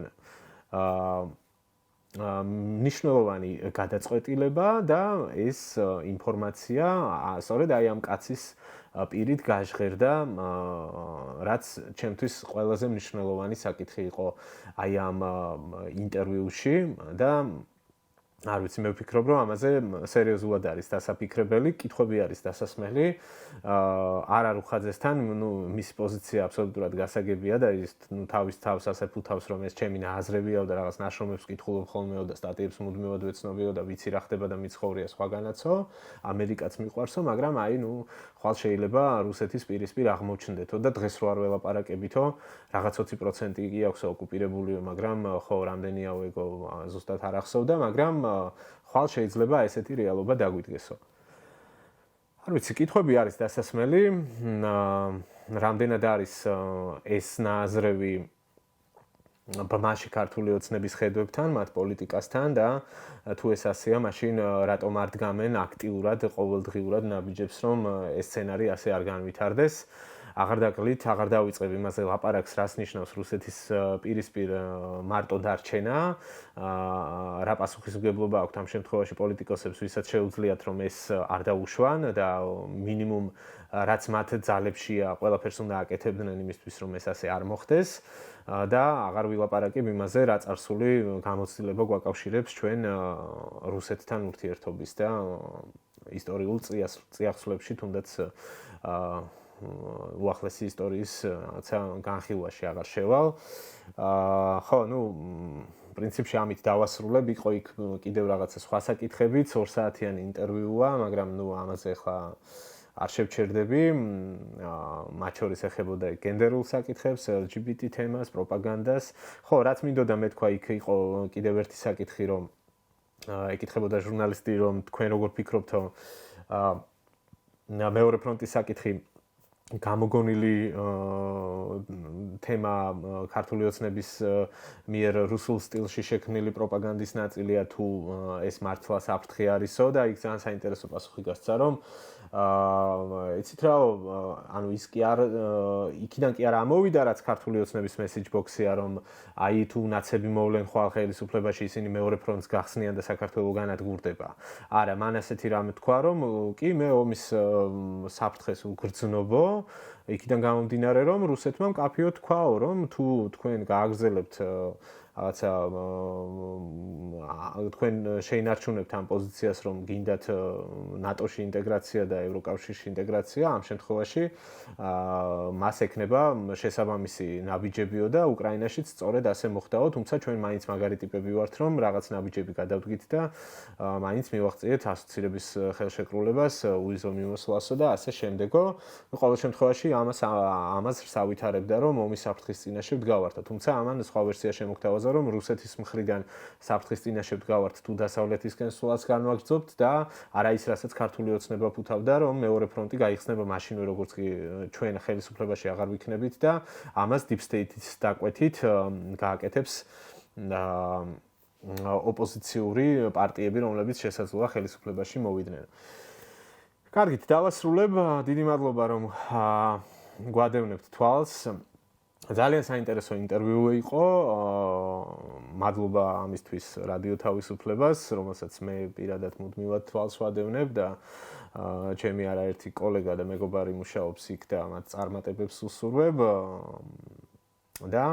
ნიშნულოვანი გადაწყვეტილება და ეს ინფორმაცია სწორედ აი ამ კაცის პირით გაჟღერდა, რაც ჩემთვის ყველაზე მნიშვნელოვანი საკითხი იყო აი ამ ინტერვიუში და არ ვიცი, მე ვფიქრობ, რომ ამაზე სერიოზულად არის დასაფიქრებელი, კითხვები არის დასასმელი. არა რუხაძესთან, მისი პოზიცია აბსოლუტურად გასაგებია და ის თავის თავს ასე ფუთავს, რომ ეს ჩემი აზრებია და რაღაც ნაშრომებს ვკითხულობ ხოლმეო და სტატიებს მუდმივად ვეცნობიო და ვიცი რა ხდება და მიცხოვრია სხვაგანაცო. ამერიკაც მიყვარსო, მაგრამ აი ხვალ შეიძლება რუსეთის პირისპირ აღმოჩნდეთო და დღეს რო არ ველაპარაკებითო, რაღაც 20% კი აქვს ოკუპირებულიო, მაგრამ ხო რამდენია ეგო ზუსტად არ ახსოვდა, მაგრამ ხვალ შეიძლება ესეთი რეალობა დაგვიდგესო. არ ვიცი, კითხვები არის დასასმელი. რამდენად არის ეს ნაზრევი ბმაში ქართული ოცნების ხედვებთან, მათ პოლიტიკასთან და თუ ეს ასეა, მაშინ რატომ არ დგამენ აქტიურად, ყოველდღიურად ნაბიჯებს, რომ ეს სცენარი ასე არ განვითარდეს. აღარ დაკლით, აღარ დავიწყებ იმაზე ლაპარაკს, რას ნიშნავს რუსეთის პირისპირ მარტო დარჩენა. რა პასუხისმგებლობა აქვთ ამ შემთხვევაში პოლიტიკოსებს, ვისაც შეუძლიათ რომ ეს არ დაუშვან და მინიმუმ რაც მათ ძალებშია, ყველაფერს უნდა აკეთებდნენ იმისთვის, რომ ეს ასე არ მოხდეს. და აღარ ვილაპარაკებ იმაზე, რა წარსული გამოცდილება გვაკავშირებს ჩვენ რუსეთთან ურთიერთობის და ისტორიულ წიაღსვლებში, თუნდაც უახლესი ისტორიის რაღაცა განხილვაში აღარ შევალ. ხო, პრინციპში ამით დავასრულებ, იყო იქ კიდევ რაღაცა სხვა საკითხებიც, 2 საათიანი ინტერვიუა, მაგრამ ამაზე ახლა არ შევჩერდები. მათ შორის ეხებოდა გენდერულ საკითხებს, LGBT თემას, პროპაგანდას. ხო, რაც მინდოდა მე თქვა, იქ იყო კიდევ ერთი საკითხი, რომ ეკითხებოდა ჟურნალისტი, რომ თქვენ როგორ ფიქრობთო მეორე ფრონტის საკითხი გამოგონილი თემა ქართული ოცნების მიერ რუსულ სტილში შექმნილი პროპაგანდის ნაწილია თუ ეს მართლა საფრთხე არისო და იქ ძალიან საინტერესო პასუხი გასცა რომ იცით რა ანუ ის კი არ იქიდან კი არ ამოვიდა რაც ქართული ოცნების მესეჯ ბოქსია რომ აი თუ ნაცები მოვლენ ხვალ ხელისუფლებაში ისინი მეორე ფრონტს გახსნიან და საქართველოს განადგურდება. არა, მან ასეთი რამე თქვა რომ კი მე ომის საფრთხეს ვგრძნობო იქიდან გამომდინარე რომ რუსეთმა მკაფიოდ თქვაო რომ თუ თქვენ გააგრძელებთ რაღაცა თქვენ შეინარჩუნებთ ამ პოზიციას რომ გინდათ ნატოში ინტეგრაცია და ევროკავშირში ინტეგრაცია ამ შემთხვევაში მას ექნება შესაბამისი ნაბიჯებიო და უკრაინაშიც სწორედ ასე მოხდაო თუმცა ჩვენ მაინც მაგარი ტიპები ვართ რომ რაღაც ნაბიჯები გადავდგით და მაინც მივაღწიეთ ასოცირების ხელშეკრულებას უიზო მიმოსვლასო და ასე შემდეგო ყოველ შემთხვევაში ამას სავითარებდა რომ ომის საფრთხის წინაშე ვდგავართ თუმცა ამან სხვა ვერსია შემოგთავაზა რომ რუსეთის მხრიდან საფრთხის წინაშე ვდგავართ თუ დასავლეთისკენ სულაც განვაგრძობთ და არა ის რასაც ქართული ოცნება ფუთავდა რომ მეორე ფრონტი გაიხსნება მაშინვე როგორც კი ჩვენ ხელისუფლებაში აღარ ვიქნებით და ამას deep state-ის დაკვეთით გააკეთებს ოპოზიციური პარტიები რომლებიც შესაძლოა ხელისუფლებაში მოვიდნენ. კარგით, დავასრულებ. დიდი მადლობა რომ გვადევნებთ თვალს. ძალიან საინტერესო ინტერვიუ იყო. მადლობა ამისთვის რადიო თავისუფლებას, რომელსაც მე პირადად მუდმივად თვალს ვადევნებ და ჩემი არაერთი კოლეგა და მეგობარი მუშაობს იქ და მათ წარმატებებს უსურვებ. და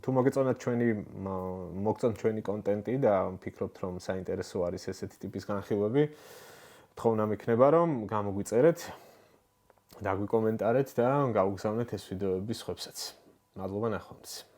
თუ მოგეწონათ ჩვენი კონტენტი და ფიქრობთ რომ საინტერესო არის ესეთი ტიპის განხილვები, თხოვნა მექნება რომ გამოგვიწერეთ, დაგვიკომენტარეთ და გავგზავნეთ ეს ვიდეოები სხვებსაც. მადლობა ნახვამდის.